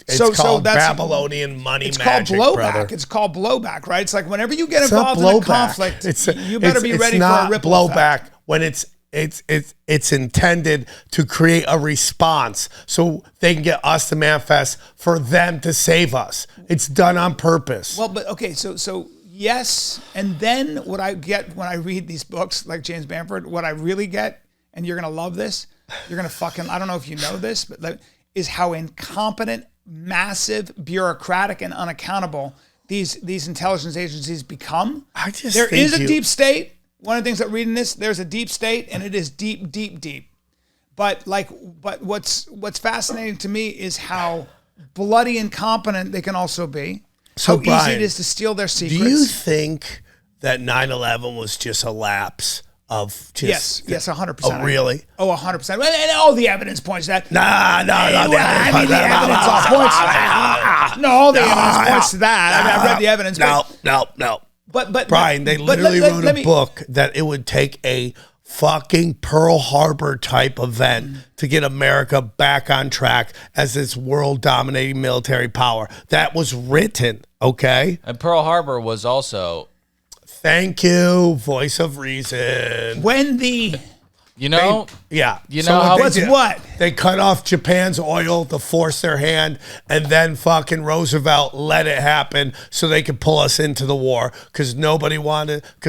Speaker 2: it's called Babylonian money magic,
Speaker 1: It's called blowback.
Speaker 2: Brother.
Speaker 1: It's called blowback, right? It's like whenever you get involved in a conflict, you better be ready for a ripple
Speaker 2: blowback
Speaker 1: effect.
Speaker 2: When it's intended to create a response so they can get us to manifest for them to save us. It's done on purpose.
Speaker 1: Well, but okay, so yes, and then what I get when I read these books like James Bamford, what I really get, and you're gonna love this, you're gonna fucking, I don't know if you know this, but is how incompetent, massive, bureaucratic, and unaccountable these intelligence agencies become. There is a deep state. One of the things that reading this, there's a deep state, and it is deep, deep, deep. But what's fascinating to me is how bloody incompetent they can also be.
Speaker 2: So
Speaker 1: how
Speaker 2: Bryan,
Speaker 1: easy it is to steal their secrets.
Speaker 2: Do you think that 9/11 was just a lapse of just...
Speaker 1: Yes, 100%.
Speaker 2: Oh, really?
Speaker 1: Oh, 100%. And all the evidence points to that.
Speaker 2: No.
Speaker 1: The evidence all points to that. No, all the evidence points to that. I read the evidence.
Speaker 2: No.
Speaker 1: But
Speaker 2: Brian, they literally wrote a book that it would take a fucking Pearl Harbor type event to get America back on track as this world dominating military power. That was written, okay?
Speaker 5: And Pearl Harbor was also...
Speaker 2: Thank you, voice of reason.
Speaker 1: When the
Speaker 5: You know?
Speaker 2: Yeah.
Speaker 5: You know how
Speaker 1: what's what?
Speaker 2: They cut off Japan's oil to force their hand, and then fucking Roosevelt let it happen so they could pull us into the war because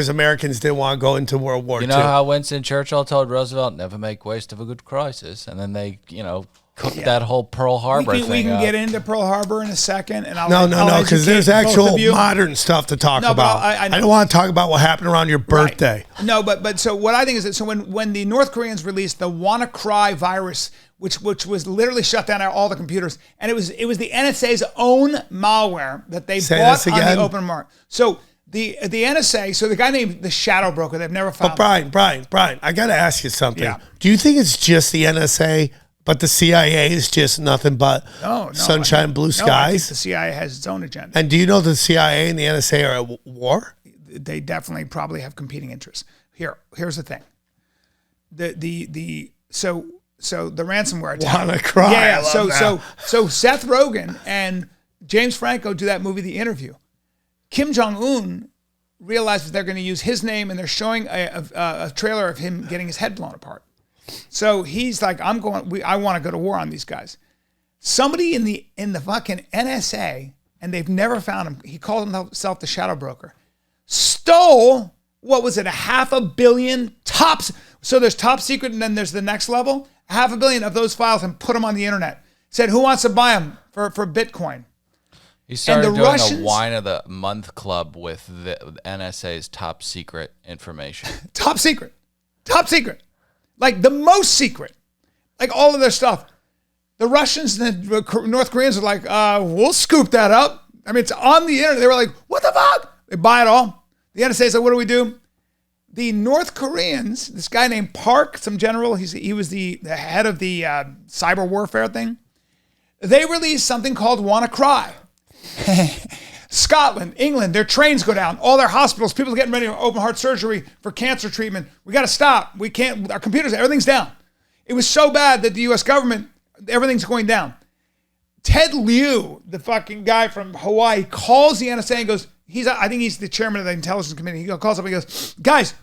Speaker 2: Americans didn't want to go into World War II.
Speaker 5: You know how Winston Churchill told Roosevelt, never make waste of a good crisis? And then they, cooked that whole Pearl Harbor thing
Speaker 1: We can
Speaker 5: up.
Speaker 1: get into Pearl Harbor in a second. And
Speaker 2: No, because there's actual modern stuff to talk about. I don't want to talk about what happened around your birthday.
Speaker 1: Right. No, but so what I think is that when the North Koreans released the WannaCry virus, which was literally shut down all the computers, and it was the NSA's own malware that they bought on the open market. So the NSA, so the guy named the Shadow Broker, they've never found.
Speaker 2: But Bryan, I got to ask you something. Yeah. Do you think it's just the NSA? But the CIA is just nothing but sunshine, blue skies?
Speaker 1: I think the CIA has its own agenda.
Speaker 2: And do you know the CIA and the NSA are at war?
Speaker 1: They definitely probably have competing interests. Here's the thing. So the ransomware attack.
Speaker 2: Wanna cry.
Speaker 1: Yeah. So Seth Rogen and James Franco do that movie, The Interview. Kim Jong-un realizes they're going to use his name, and they're showing a trailer of him getting his head blown apart. So he's like, I want to go to war on these guys. Somebody in the fucking NSA, and they've never found him. He called himself the Shadow Broker. Stole, what was it, $500 million tops? So there's top secret, and then there's the next level. $500 million of those files, and put them on the internet. Said, who wants to buy them for Bitcoin?
Speaker 5: He started doing a wine of the month club with the NSA's top secret information.
Speaker 1: Top secret. Like the most secret, like all of their stuff. The Russians and the North Koreans are like, we'll scoop that up. I mean, it's on the internet. They were like, what the fuck? They buy it all. The NSA said, what do we do? The North Koreans, this guy named Park, some general, he was the head of the cyber warfare thing. They released something called WannaCry. Scotland, England, their trains go down. All their hospitals, people are getting ready for open heart surgery, for cancer treatment. We got to stop. We can't, our computers, everything's down. It was so bad that the U.S. government, everything's going down. Ted Lieu, the fucking guy from Hawaii, calls the NSA and goes, I think he's the chairman of the intelligence committee. He calls up and he goes, guys,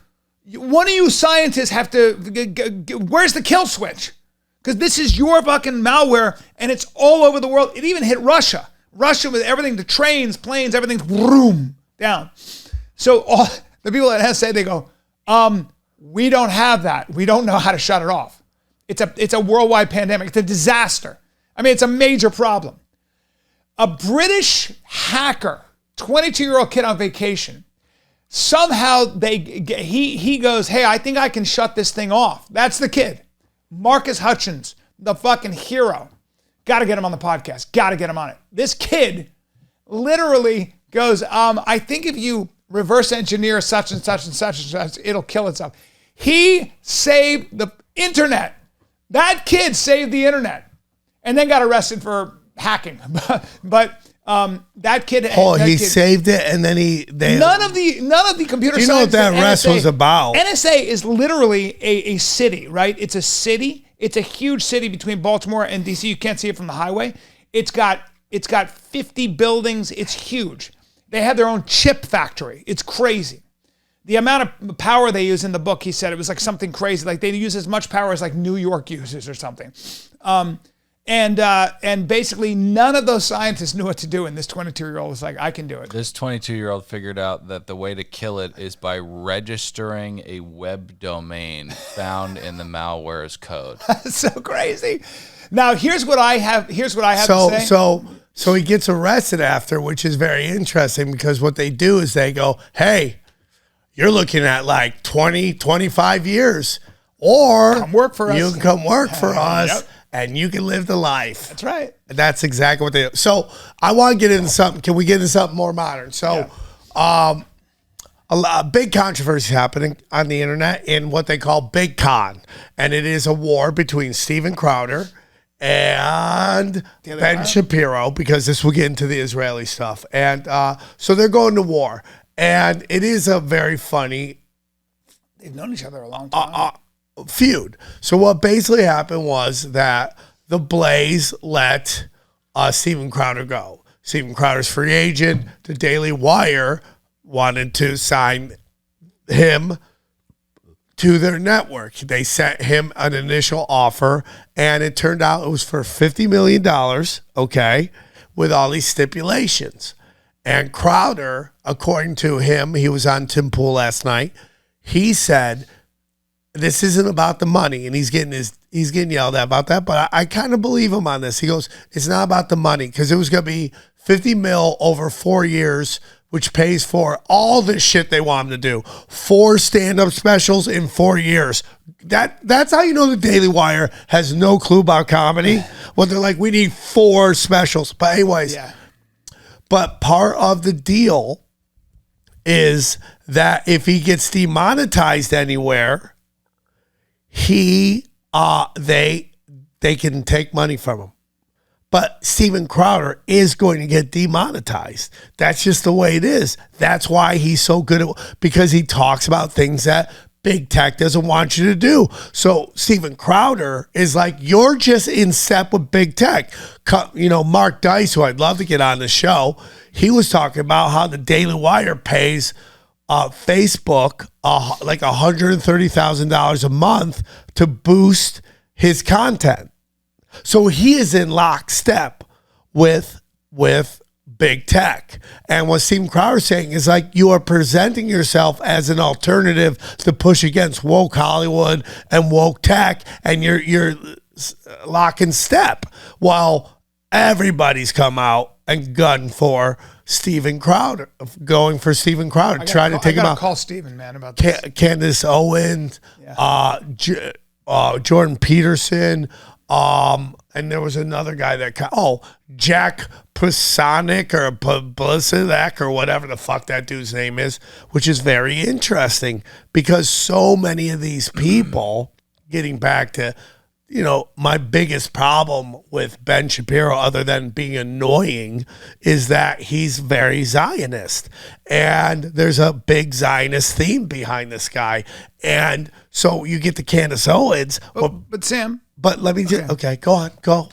Speaker 1: one of you scientists have to, where's the kill switch? Because this is your fucking malware and it's all over the world. It even hit Russia. Russia with everything, the trains, planes, everything's vroom, down. So all the people at NSA, they go, we don't have that. We don't know how to shut it off. It's a worldwide pandemic. It's a disaster. I mean, it's a major problem. A British hacker, 22-year-old kid on vacation, somehow he goes, hey, I think I can shut this thing off. That's the kid. Marcus Hutchins, the fucking hero. Got to get him on the podcast. Got to get him on it. This kid literally goes, I think if you reverse engineer such and such and such and such, it'll kill itself. He saved the internet. That kid saved the internet and then got arrested for hacking. but that kid.
Speaker 2: Saved it and then
Speaker 1: none of the computer science.
Speaker 2: You know what that arrest was about?
Speaker 1: NSA is literally a city, right? It's a city. It's a huge city between Baltimore and DC. You can't see it from the highway. It's got 50 buildings. It's huge. They have their own chip factory. It's crazy. The amount of power they use in the book, he said, it was like something crazy. Like they use as much power as like New York uses or something. And basically none of those scientists knew what to do. And this 22-year-old was like, I can do it.
Speaker 5: This 22-year-old figured out that the way to kill it is by registering a web domain found in the malware's code.
Speaker 1: That's so crazy. Now, here's what I have to say.
Speaker 2: So he gets arrested after, which is very interesting because what they do is they go, hey, you're looking at like 20, 25 years. Or
Speaker 1: come work for us.
Speaker 2: You can come work for us. Yep. And you can live the life.
Speaker 1: That's right.
Speaker 2: That's exactly what they do. So I want to get into something. Can we get into something more modern? So a big controversy happening on the internet in what they call Big Con. And it is a war between Steven Crowder and Ben Shapiro, because this will get into the Israeli stuff. And so they're going to war. And it is a very funny.
Speaker 1: They've known each other a long time.
Speaker 2: Feud. So what basically happened was that the Blaze let Steven Crowder go. Steven Crowder's free agent. The Daily Wire wanted to sign him to their network. They sent him an initial offer, and it turned out it was for $50 million, okay, with all these stipulations. And Crowder, according to him, he was on Tim Pool last night, he said, this isn't about the money, and he's getting yelled at about that, but I kind of believe him on this. He goes, it's not about the money, because it was going to be 50 mil over 4 years, which pays for all this shit they want him to do. 4 stand-up specials in 4 years. That's how you know the Daily Wire has no clue about comedy. When they're like, we need 4 specials. But anyways, but part of the deal is that if he gets demonetized anywhere, they can take money from him. But Steven Crowder is going to get demonetized. That's just the way it is. That's why he's so good because he talks about things that big tech doesn't want you to do. So Steven Crowder is like, you're just in step with big tech. You know, Mark Dice, who I'd love to get on the show, he was talking about how the Daily Wire pays Facebook like $130,000 a month to boost his content. So he is in lockstep with big tech. And what Steven Crowder is saying is like, you are presenting yourself as an alternative to push against woke Hollywood and woke tech, and you're lock in step while everybody's come out and gun for Steven Crowder, going for Steven Crowder, trying to take him out.
Speaker 1: Call Steven, man, about this.
Speaker 2: Candace Owens, Jordan Peterson, and there was another guy that Jack Pasonic or Publicic or whatever the fuck that dude's name is, which is very interesting because so many of these people, getting back to, you know, my biggest problem with Ben Shapiro, other than being annoying, is that he's very Zionist. And there's a big Zionist theme behind this guy. And so you get the Candace Owens.
Speaker 1: But Sam.
Speaker 2: But let me just, okay, go on, go.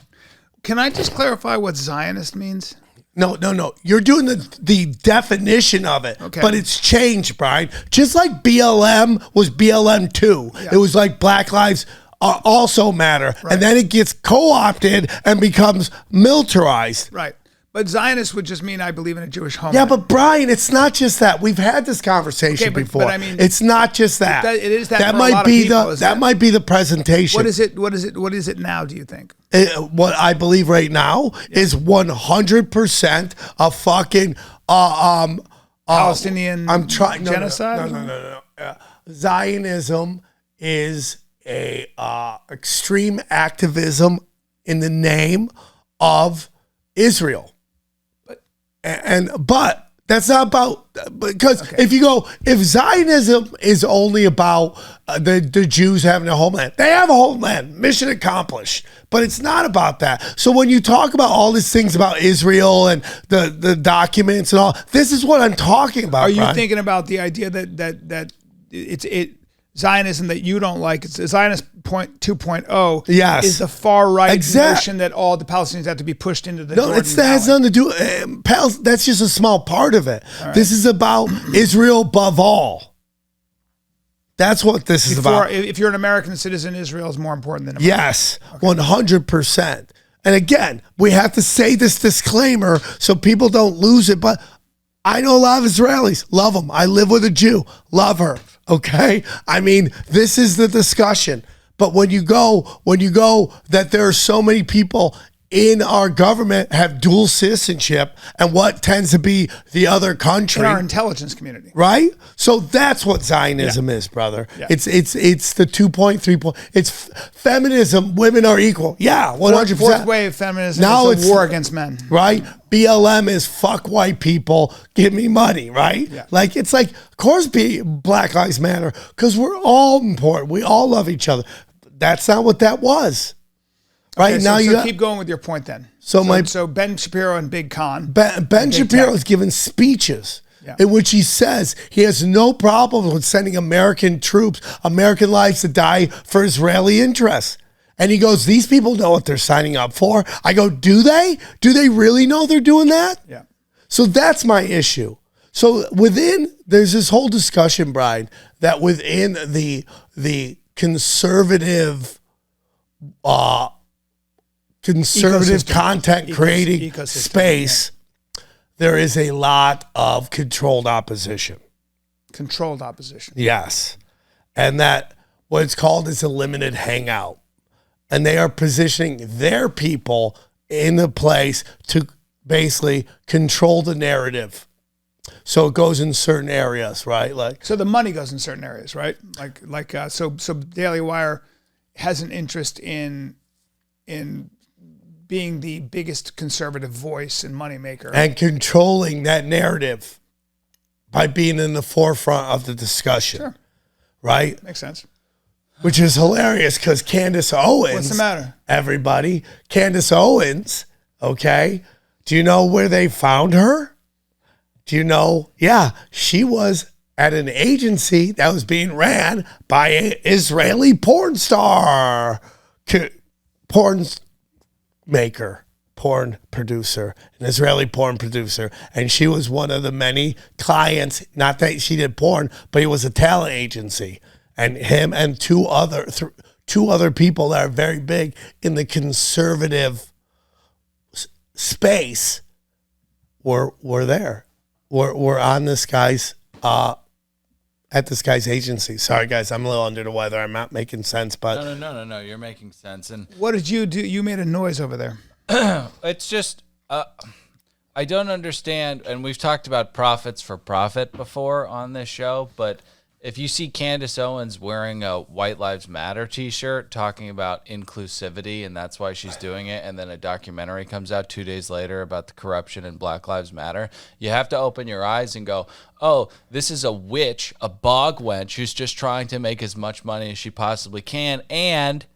Speaker 1: Can I just clarify what Zionist means?
Speaker 2: No. You're doing the definition of it, okay. But it's changed, Brian. Just like BLM was BLM 2. Yeah. It was like Black Lives also matter. Right. And then it gets co-opted and becomes militarized.
Speaker 1: Right. But Zionist would just mean I believe in a Jewish homeland.
Speaker 2: Yeah, but Brian, it's not just that. We've had this conversation before. But I mean, it's not just that.
Speaker 1: It is that. That might be
Speaker 2: might be the presentation.
Speaker 1: What is it? What is it now? Do you think?
Speaker 2: What I believe right now is 100% a fucking
Speaker 1: Palestinian genocide.
Speaker 2: No. Zionism is a extreme activism in the name of Israel. But that's not about, because if Zionism is only about the Jews having a homeland, they have a homeland, mission accomplished, but it's not about that. So when you talk about all these things about Israel and the documents and all, this is what I'm talking about.
Speaker 1: Are you thinking about the idea that it's Zionism that you don't like? It's Zionist 2.0.
Speaker 2: Yes,
Speaker 1: is the far right notion that all the Palestinians have to be pushed into the Jordan
Speaker 2: that has nothing to do. That's just a small part of it. Right. This is about Israel above all. That's what this is about.
Speaker 1: If you're an American citizen, Israel is more important than America.
Speaker 2: Yes, 100%. And again, we have to say this disclaimer so people don't lose it. But I know a lot of Israelis, love them. I live with a Jew, love her. Okay, I mean, this is the discussion. But when you go that there are so many people in our government have dual citizenship, and what tends to be the other country,
Speaker 1: in our intelligence community,
Speaker 2: right? So that's what Zionism is, brother. Yeah. It's the 2.3 point. It's feminism. Women are equal. Yeah, 100%.
Speaker 1: Fourth wave feminism. Now it's a war against men,
Speaker 2: right? BLM is fuck white people, give me money, right? Yeah. Like, it's like, of course, Black Lives Matter, because we're all important. We all love each other. That's not what that was. Right.
Speaker 1: Okay,
Speaker 2: now
Speaker 1: so keep going with your point then. So Ben Shapiro and Big Con.
Speaker 2: Ben Shapiro is giving speeches in which he says he has no problem with sending American troops, American lives to die for Israeli interests. And he goes, these people know what they're signing up for. I go, do they? Do they really know they're doing that?
Speaker 1: Yeah.
Speaker 2: So that's my issue. So there's this whole discussion, Bryan, that within the conservative content creating space, there is a lot of controlled opposition.
Speaker 1: Controlled opposition.
Speaker 2: Yes. And that what it's called is a limited hangout. And they are positioning their people in the place to basically control the narrative. So it goes in certain areas, right?
Speaker 1: So the money goes in certain areas, right? So Daily Wire has an interest in being the biggest conservative voice and moneymaker.
Speaker 2: And controlling that narrative by being in the forefront of the discussion.
Speaker 1: Sure.
Speaker 2: Right?
Speaker 1: Makes sense.
Speaker 2: Which is hilarious because Candace Owens.
Speaker 1: What's the matter?
Speaker 2: Everybody. Candace Owens, okay? Do you know where they found her? Do you know? Yeah, she was at an agency that was being ran by an Israeli porn star. Porn producer, an Israeli porn producer. And she was one of the many clients, not that she did porn, but it was a talent agency. And him and two other people that are very big in the conservative space were there. Were on this guy's at this guy's agency. Sorry, guys, I'm a little under the weather. I'm not making sense, but
Speaker 5: no, you're making sense. And
Speaker 1: what did you do? You made a noise over there.
Speaker 5: It's just I don't understand. And we've talked about profits for profit before on this show, but if you see Candace Owens wearing a White Lives Matter t-shirt talking about inclusivity and that's why she's doing it, and then a documentary comes out 2 days later about the corruption in Black Lives Matter, you have to open your eyes and go, oh, this is a witch, a bog wench who's just trying to make as much money as she possibly can, and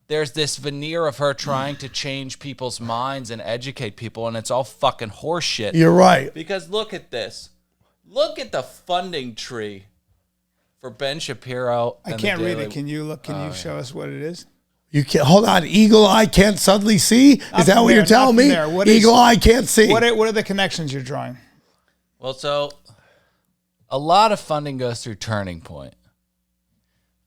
Speaker 5: there's this veneer of her trying to change people's minds and educate people, and it's all fucking horseshit.
Speaker 2: You're right.
Speaker 5: Because look at this. Look at the funding tree for Ben Shapiro.
Speaker 1: I can't read it. Can you look? Can you show us what it is?
Speaker 2: You can't. Hold on. Eagle eye can't suddenly see. Is that what you're telling me? Eagle eye can't see.
Speaker 1: What are the connections you're drawing?
Speaker 5: Well, so a lot of funding goes through Turning Point.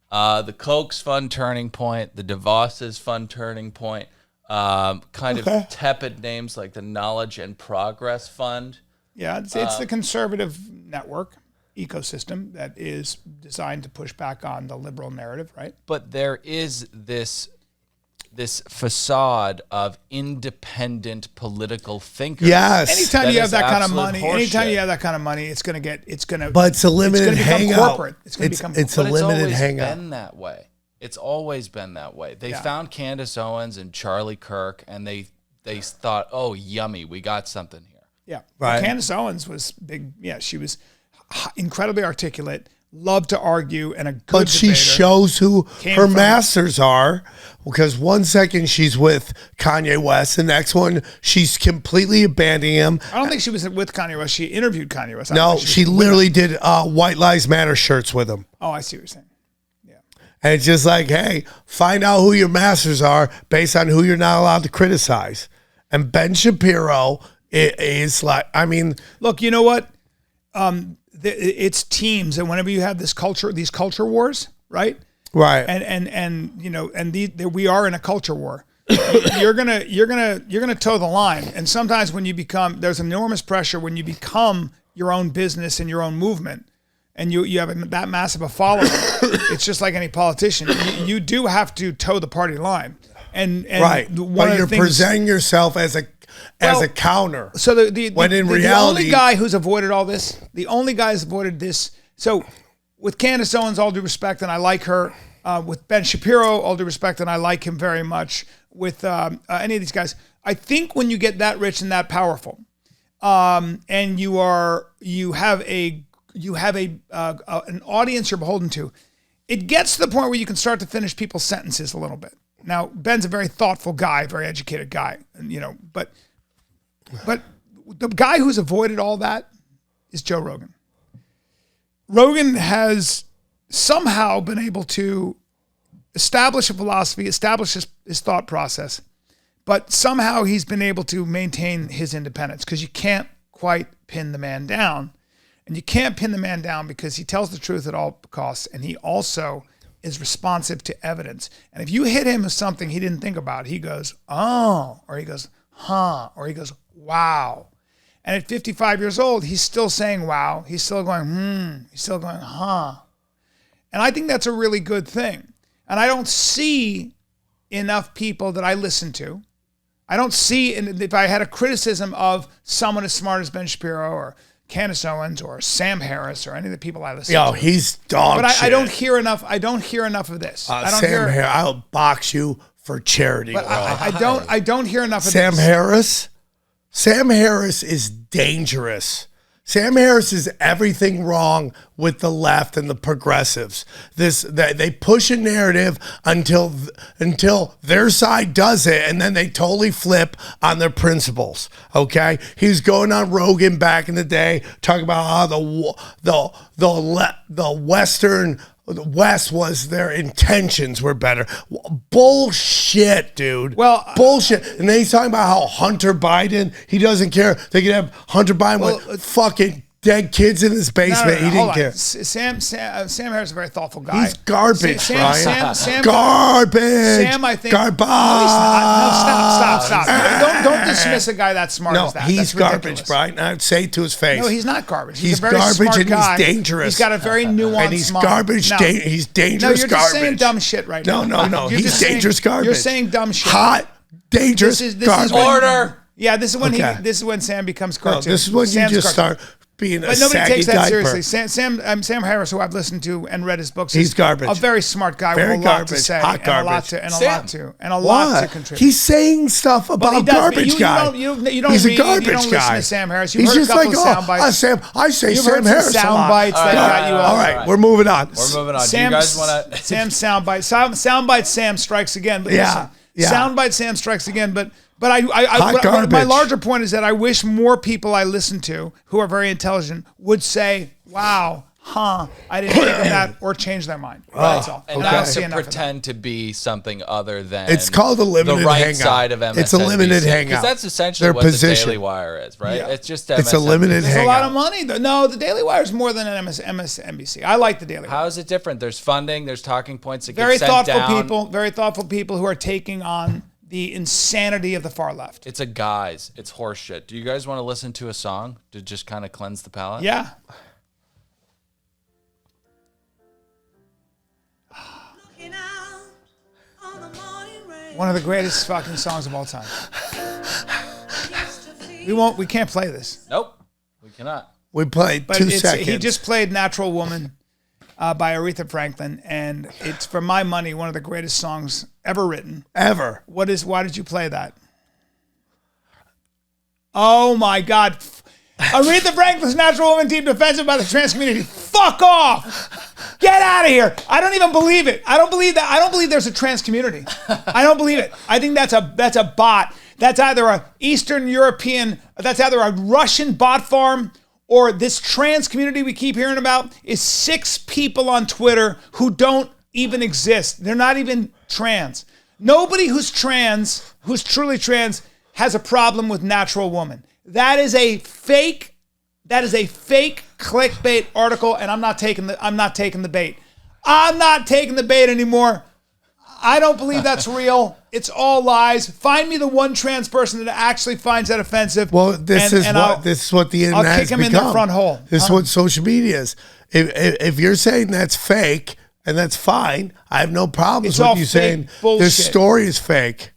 Speaker 5: The Koch's fund Turning Point, the DeVos's fund Turning Point, of tepid names like the Knowledge and Progress Fund.
Speaker 1: Yeah, it's the conservative network ecosystem that is designed to push back on the liberal narrative, right?
Speaker 5: But there is this facade of independent political thinkers.
Speaker 2: Yes.
Speaker 1: Anytime you have that kind of money, it's gonna.
Speaker 2: But it's a limited hangout.
Speaker 1: Corporate. It's gonna become.
Speaker 2: It's a limited hangout.
Speaker 5: It's always been that way. It's always been that way. They found Candace Owens and Charlie Kirk, and they thought, oh, yummy, we got something here.
Speaker 1: Yeah,
Speaker 2: right.
Speaker 1: Well, Candace Owens was big. Yeah, she was incredibly articulate, loved to argue, and a good
Speaker 2: But she
Speaker 1: debater.
Speaker 2: shows who her masters are, because 1 second she's with Kanye West, the next one she's completely abandoning him.
Speaker 1: I don't think she was with Kanye West. She interviewed Kanye West.
Speaker 2: No, she literally did White Lives Matter shirts with him.
Speaker 1: Oh, I see what you're saying. Yeah.
Speaker 2: And it's just like, hey, find out who your masters are based on who you're not allowed to criticize. And Ben Shapiro is like, I mean,
Speaker 1: look, you know what? It's teams, and whenever you have these culture wars, right?
Speaker 2: Right.
Speaker 1: And you know, and we are in a culture war. you're gonna toe the line, and sometimes when you become, there's enormous pressure when you become your own business and your own movement, and you have that massive a following. It's just like any politician. You do have to toe the party line, and
Speaker 2: right. But you're presenting yourself as a counter.
Speaker 1: So the
Speaker 2: reality,
Speaker 1: only guy who's avoided all this, the only guy who's avoided this. So with Candace Owens, all due respect, and I like her. With Ben Shapiro, all due respect, and I like him very much. With any of these guys, I think when you get that rich and that powerful, and you have an audience you're beholden to, it gets to the point where you can start to finish people's sentences a little bit. Now, Ben's a very thoughtful guy, very educated guy, and but the guy who's avoided all that is Joe Rogan. Rogan has somehow been able to establish a philosophy, establish his thought process, but somehow he's been able to maintain his independence because you can't quite pin the man down. And you can't pin the man down because he tells the truth at all costs. And he also is responsive to evidence. And if you hit him with something he didn't think about, he goes, oh, or he goes, huh, or he goes, wow. And at 55 years old, he's still saying wow. He's still going, he's still going, huh. And I think that's a really good thing. And I don't see enough people that I listen to. I don't see, and if I had a criticism of someone as smart as Ben Shapiro or Candace Owens or Sam Harris or any of the people I listen to.
Speaker 2: He's dog
Speaker 1: but
Speaker 2: shit.
Speaker 1: I don't hear enough. I don't hear enough of this. I don't
Speaker 2: Sam Harris, I'll box you for charity.
Speaker 1: But I don't hear enough of
Speaker 2: Sam
Speaker 1: this.
Speaker 2: Harris? Sam Harris is dangerous. Sam Harris is everything wrong with the left and the progressives. They push a narrative until their side does it, and then they totally flip on their principles. Okay, he's going on Rogan back in the day talking about how the West was their intentions were better. Bullshit, dude.
Speaker 1: Well,
Speaker 2: bullshit. And then he's talking about how Hunter Biden, he doesn't care. They could have Hunter Biden with fucking dead kids in his basement.
Speaker 1: No,
Speaker 2: He didn't care.
Speaker 1: Sam Harris is a very thoughtful guy.
Speaker 2: He's garbage, Brian.
Speaker 1: Sam,
Speaker 2: garbage.
Speaker 1: Sam, I think.
Speaker 2: Garbage.
Speaker 1: No, stop. Don't dismiss a guy that smart as that.
Speaker 2: He's
Speaker 1: That's
Speaker 2: garbage,
Speaker 1: ridiculous.
Speaker 2: Brian. I'd say it to his face.
Speaker 1: No, he's not garbage.
Speaker 2: He's
Speaker 1: a very
Speaker 2: garbage
Speaker 1: smart
Speaker 2: and
Speaker 1: guy.
Speaker 2: he's dangerous.
Speaker 1: He's got a very nuanced
Speaker 2: and he's
Speaker 1: mind.
Speaker 2: garbage.
Speaker 1: No.
Speaker 2: He's dangerous.
Speaker 1: No, you're just saying dumb shit right now.
Speaker 2: No. He's dangerous garbage.
Speaker 1: You're saying dumb shit.
Speaker 2: Hot, dangerous garbage.
Speaker 5: Order.
Speaker 1: Yeah, this is when Sam becomes cartoon.
Speaker 2: This is when
Speaker 1: Sam's
Speaker 2: you just
Speaker 1: cartoon.
Speaker 2: start being
Speaker 1: But
Speaker 2: a
Speaker 1: nobody
Speaker 2: saggy
Speaker 1: takes that
Speaker 2: diaper.
Speaker 1: seriously. Sam Harris, who I've listened to and read his books,
Speaker 2: He's
Speaker 1: is
Speaker 2: garbage.
Speaker 1: a very smart guy
Speaker 2: Very
Speaker 1: with a lot to
Speaker 2: garbage.
Speaker 1: say,
Speaker 2: Hot
Speaker 1: and
Speaker 2: garbage.
Speaker 1: a lot to contribute.
Speaker 2: He's saying stuff about
Speaker 1: He does,
Speaker 2: garbage guy.
Speaker 1: You don't
Speaker 2: He's
Speaker 1: read,
Speaker 2: a garbage
Speaker 1: you don't
Speaker 2: guy.
Speaker 1: listen to Sam Harris. You've
Speaker 2: He's
Speaker 1: heard
Speaker 2: just
Speaker 1: a couple
Speaker 2: like,
Speaker 1: of sound bites.
Speaker 2: I say
Speaker 1: You've
Speaker 2: Sam
Speaker 1: heard
Speaker 2: Harris
Speaker 1: some
Speaker 2: a lot.
Speaker 1: sound bites that got you
Speaker 2: all right, we're moving on.
Speaker 5: We're moving on. Do you guys want to?
Speaker 1: Sam's sound bites. Sound bites. Sam strikes again. But listen, sound bites. Sam strikes again. But my larger point is that I wish more people I listen to who are very intelligent would say, "Wow, huh, I didn't think of that," or change their mind. That's all.
Speaker 5: And not to pretend to be something other than
Speaker 2: it's called a limited
Speaker 5: the right
Speaker 2: hangout.
Speaker 5: side of MSNBC.
Speaker 2: It's a limited hangout.
Speaker 5: Because that's essentially what the Daily Wire is, right?
Speaker 2: Yeah.
Speaker 5: It's just
Speaker 2: it's a limited
Speaker 1: There's
Speaker 2: hangout.
Speaker 1: a lot of money. No, the Daily Wire is more than an MSNBC. I like the Daily Wire.
Speaker 5: How is it different? There's funding. There's talking points that
Speaker 1: Very
Speaker 5: get sent
Speaker 1: thoughtful
Speaker 5: down.
Speaker 1: people. Very thoughtful people who are taking on the insanity of the far left.
Speaker 5: It's a guise. It's horseshit. Do you guys want to listen to a song to just kind of cleanse the palate?
Speaker 1: Yeah. One of the greatest fucking songs of all time. We can't play this.
Speaker 5: Nope. We cannot.
Speaker 2: We played
Speaker 1: But
Speaker 2: 2 seconds.
Speaker 1: he just played Natural Woman by Aretha Franklin, and it's, for my money, one of the greatest songs ever written.
Speaker 2: Ever.
Speaker 1: Why did you play that? Oh my God. Aretha Franklin's Natural Woman deemed offensive by the trans community. Fuck off. Get out of here. I don't even believe it. I don't believe that. I don't believe there's a trans community. I don't believe it. I think that's a bot. That's either a Eastern European, that's either a Russian bot farm, or this trans community we keep hearing about is 6 people on Twitter who don't even exist. They're not even trans. Nobody who's truly trans, has a problem with Natural Woman. That is a fake clickbait article, and I'm not taking the bait. I'm not taking the bait anymore. I don't believe that's real. It's all lies. Find me the one trans person that actually finds that offensive.
Speaker 2: Well, this is what the internet has become.
Speaker 1: I'll kick him in the front hole.
Speaker 2: This is what social media is. If you're saying that's fake, and that's fine, I have no problems with you saying this story is fake.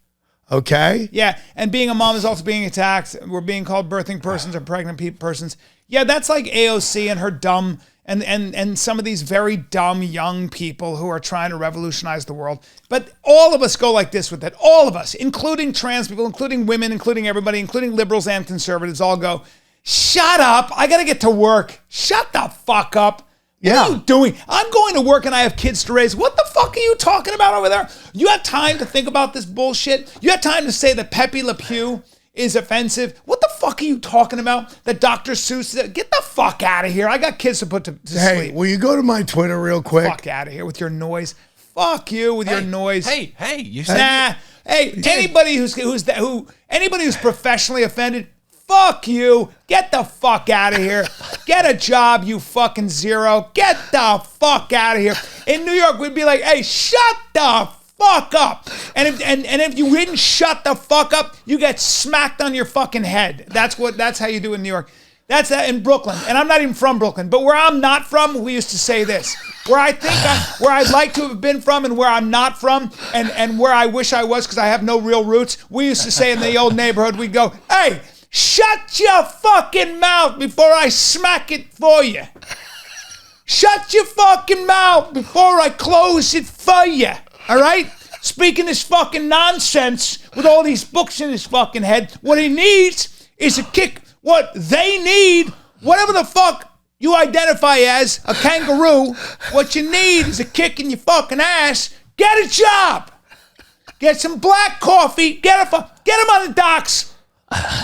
Speaker 2: Okay?
Speaker 1: Yeah, and being a mom is also being attacked. We're being called birthing persons or pregnant persons. Yeah, that's like AOC and her dumb, and some of these very dumb young people who are trying to revolutionize the world. But all of us go like this with it. All of us, including trans people, including women, including everybody, including liberals and conservatives, all go, shut up, I gotta get to work. Shut the fuck up. What are you doing? I'm going to work and I have kids to raise. What the fuck are you talking about over there? You have time to think about this bullshit? You have time to say that Pepe Le Pew is offensive? What the fuck are you talking about? That Dr. Seuss, get the fuck out of here. I got kids to put to sleep.
Speaker 2: Hey, will you go to my Twitter real quick?
Speaker 1: Fuck out of here with your noise. Fuck you with your noise.
Speaker 5: Hey, you said
Speaker 1: anybody who's professionally offended, fuck you. Get the fuck out of here. Get a job, you fucking zero. Get the fuck out of here. In New York, we'd be like, hey, shut the fuck up. And if you didn't shut the fuck up, you get smacked on your fucking head. That's how you do in New York. That's in Brooklyn. And I'm not even from Brooklyn. But where I'm not from, we used to say this. Where I'd like to have been from and where I'm not from and where I wish I was because I have no real roots, we used to say in the old neighborhood, we'd go, hey, shut your fucking mouth before I smack it for you. Shut your fucking mouth before I close it for you. All right? Speaking this fucking nonsense with all these books in his fucking head, what he needs is a kick. What they need, whatever the fuck you identify as, a kangaroo, what you need is a kick in your fucking ass. Get a job. Get some black coffee. Get him on the docks.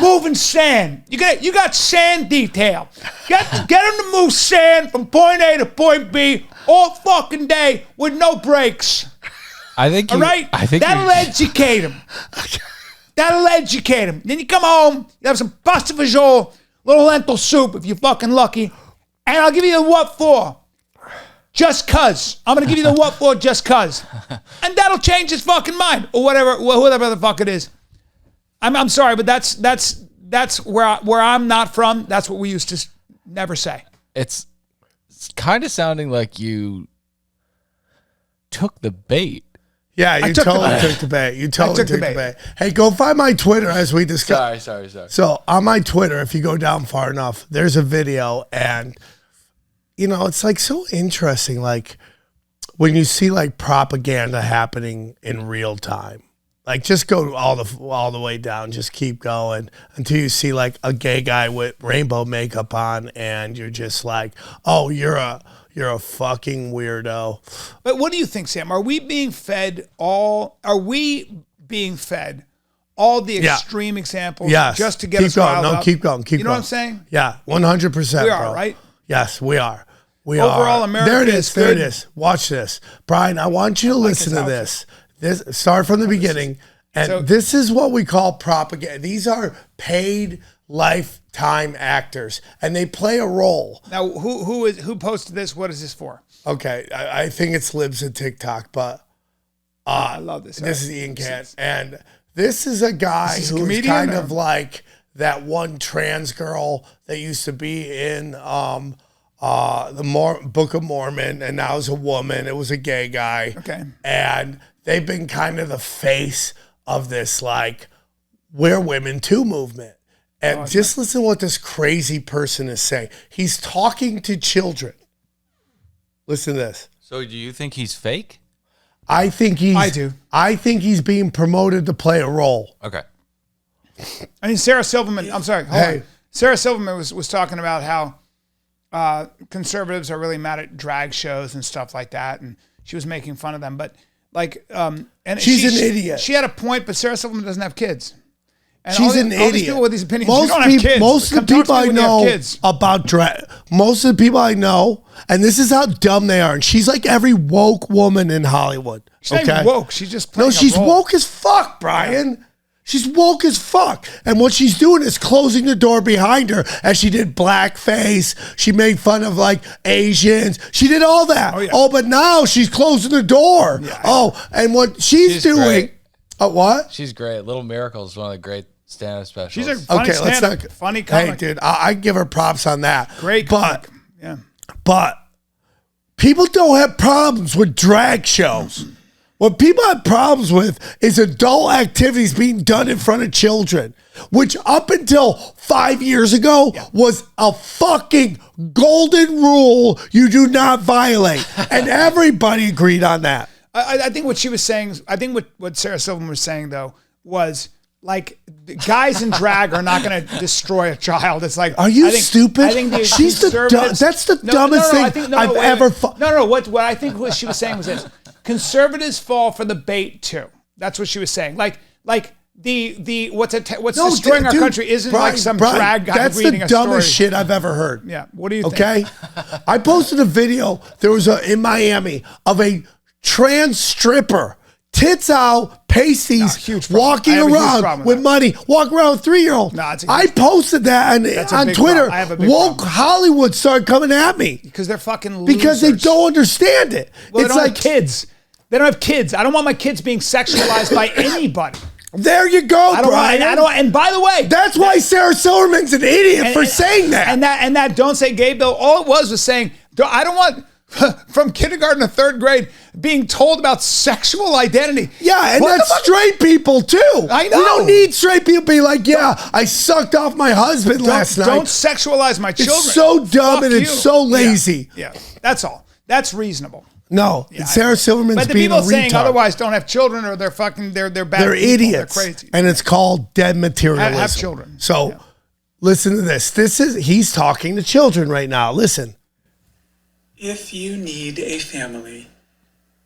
Speaker 1: Moving sand. You got sand detail. Get him to move sand from point A to point B all fucking day with no breaks.
Speaker 5: All right?
Speaker 1: That'll educate him. That'll educate him. Then you come home, you have some pasta fagioli, little lentil soup if you're fucking lucky, and I'll give you the what for. Just cuz. I'm going to give you the what for just cuz. And that'll change his fucking mind or whatever the fuck it is. I'm sorry, but that's where I'm not from. That's what we used to never say.
Speaker 5: It's kind of sounding like you took the bait.
Speaker 2: Yeah, you totally took the bait. You totally took the bait. Hey, go find my Twitter as we discussed.
Speaker 5: Sorry.
Speaker 2: So on my Twitter, if you go down far enough, there's a video, and it's like so interesting. Like when you see like propaganda happening in real time, like just go all the way down, just keep going until you see like a gay guy with rainbow makeup on, and you're just like, oh, you're a fucking weirdo.
Speaker 1: But what do you think, Sam? Are we being fed all the extreme examples just to get us riled up?
Speaker 2: Keep going.
Speaker 1: You know what I'm saying?
Speaker 2: Yeah, 100%.
Speaker 1: We are, right?
Speaker 2: Yes, we are.
Speaker 1: Overall, America
Speaker 2: there it
Speaker 1: is
Speaker 2: is. There it is. Watch this. Brian, I want you to listen to this. Start from the beginning. And this is what we call propaganda. These are paid lifetime actors, and they play a role.
Speaker 1: Now, who posted this? What is this for?
Speaker 2: Okay, I think it's libs at TikTok, but
Speaker 1: I love this.
Speaker 2: This is Ian Kent, and this is a guy who's kind of like that one trans girl that used to be in the Book of Mormon, and now is a woman. It was a gay guy.
Speaker 1: Okay,
Speaker 2: and they've been kind of the face of this like We're Women Too movement. And just listen to what this crazy person is saying. He's talking to children. Listen to this.
Speaker 5: So do you think he's fake?
Speaker 2: I do. I think he's being promoted to play a role.
Speaker 5: Okay.
Speaker 1: I mean, Sarah Silverman, I'm sorry. Hold on. Sarah Silverman was talking about how conservatives are really mad at drag shows and stuff like that. And she was making fun of them. But like, and
Speaker 2: she's an idiot.
Speaker 1: She had a point, but Sarah Silverman doesn't have kids. And
Speaker 2: she's an idiot.
Speaker 1: These people with these opinions,
Speaker 2: most of the people I know about drag, most of the people I know, and this is how dumb they are. And she's like every woke woman in Hollywood.
Speaker 1: She's not even woke. She's just playing
Speaker 2: she's woke as fuck, Brian. Yeah. She's woke as fuck. And what she's doing is closing the door behind her as she did blackface. She made fun of like Asians. She did all that. But now she's closing the door. Yeah, and what she's doing. Great. What?
Speaker 5: She's great. Little Miracle is one of the great stand-up specials.
Speaker 1: She's a funny funny comic.
Speaker 2: Hey, dude, I give her props on that.
Speaker 1: Great comic.
Speaker 2: But people don't have problems with drag shows. What people have problems with is adult activities being done in front of children, which up until 5 years ago was a fucking golden rule you do not violate. And everybody agreed on that.
Speaker 1: I think what she was saying, what Sarah Silverman was saying, though, was like guys in drag are not going to destroy a child. It's like,
Speaker 2: are you stupid? I think she's that's the dumbest thing I've ever.
Speaker 1: What I think what she was saying was this: conservatives fall for the bait too. That's what she was saying. Like the what's destroying our country isn't like some drag guy reading a story.
Speaker 2: That's the dumbest shit I've ever heard.
Speaker 1: Yeah. What do you think?
Speaker 2: Okay, I posted a video. There was in Miami of a trans stripper tits out, pasties, walking around with money, walk around with 3-year-old. I posted that on Twitter. Woke Hollywood started coming at me.
Speaker 1: Because they're fucking losers.
Speaker 2: Because they don't understand it.
Speaker 1: Well, it's like kids. They don't have kids. I don't want my kids being sexualized by anybody.
Speaker 2: There you go, Bryan.
Speaker 1: And by the way,
Speaker 2: that's why Sarah Silverman's an idiot for saying that.
Speaker 1: And that don't say gay bill. All it was saying, I don't want from kindergarten to 3rd grade being told about sexual identity.
Speaker 2: Yeah, and that's straight people too.
Speaker 1: I know.
Speaker 2: We don't need straight people to be like, yeah, I sucked off my husband last night.
Speaker 1: Don't sexualize my children.
Speaker 2: It's so dumb and it's so lazy.
Speaker 1: Yeah, that's all. That's reasonable.
Speaker 2: No, Sarah Silverman's being a retard. But the people saying
Speaker 1: otherwise don't have children, or they're fucking, they're bad.
Speaker 2: They're
Speaker 1: people.
Speaker 2: idiots.
Speaker 1: They're crazy.
Speaker 2: And it's called dead materialism.
Speaker 1: Have children.
Speaker 2: So listen to this. He's talking to children right now. Listen.
Speaker 6: If you need a family,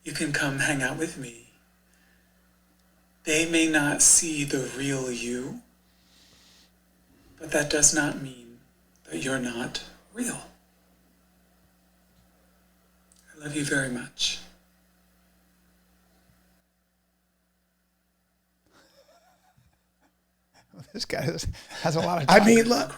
Speaker 6: you can come hang out with me. They may not see the real you, but that does not mean that you're not real. I love you very much.
Speaker 1: This guy has a lot of.
Speaker 2: I mean, look.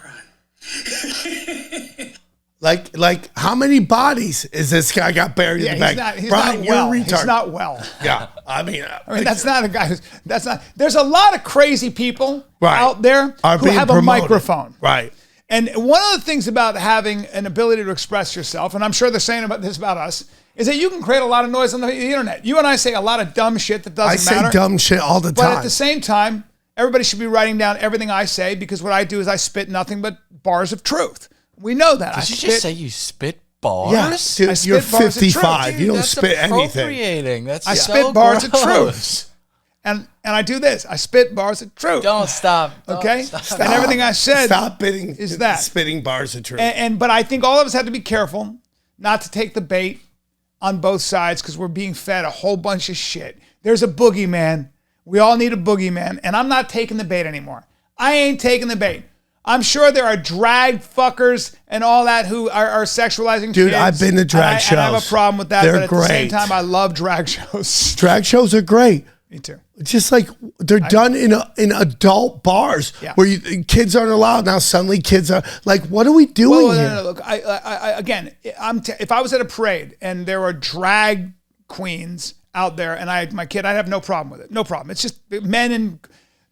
Speaker 2: Like, how many bodies is this guy got buried in the back?
Speaker 1: Bryan, you're a retard. He's not well.
Speaker 2: Yeah, I mean,
Speaker 1: that's not a guy that's not. There's a lot of crazy people out there who have a microphone.
Speaker 2: Right.
Speaker 1: And one of the things about having an ability to express yourself, and I'm sure they're saying about this about us, is that you can create a lot of noise on the internet. You and I say a lot of dumb shit that doesn't matter.
Speaker 2: I say dumb shit all the time.
Speaker 1: But at the same time, everybody should be writing down everything I say, because what I do is I spit nothing but bars of truth. We know that.
Speaker 5: Did you just say you spit bars?
Speaker 2: Yeah, dude, you're 55. Dude, you don't spit anything.
Speaker 5: I
Speaker 1: spit bars of truth. And I do this. I spit bars of truth.
Speaker 5: Don't stop.
Speaker 1: Okay? Stop. And everything I said is that.
Speaker 2: Spitting bars of truth.
Speaker 1: But I think all of us have to be careful not to take the bait on both sides, because we're being fed a whole bunch of shit. There's a boogeyman. We all need a boogeyman. And I'm not taking the bait anymore. I ain't taking the bait. I'm sure there are drag fuckers and all that who are sexualizing kids.
Speaker 2: Dude, I've been to drag shows.
Speaker 1: And I have a problem with that.
Speaker 2: They're
Speaker 1: but at
Speaker 2: great.
Speaker 1: the same time, I love drag shows.
Speaker 2: Drag shows are great.
Speaker 1: Me too.
Speaker 2: Just like they're done in adult bars where kids aren't allowed. Now suddenly kids are like, what are we doing here?
Speaker 1: No. Look, again, if I was at a parade and there were drag queens out there and I had my kid, I'd have no problem with it. No problem. It's just men and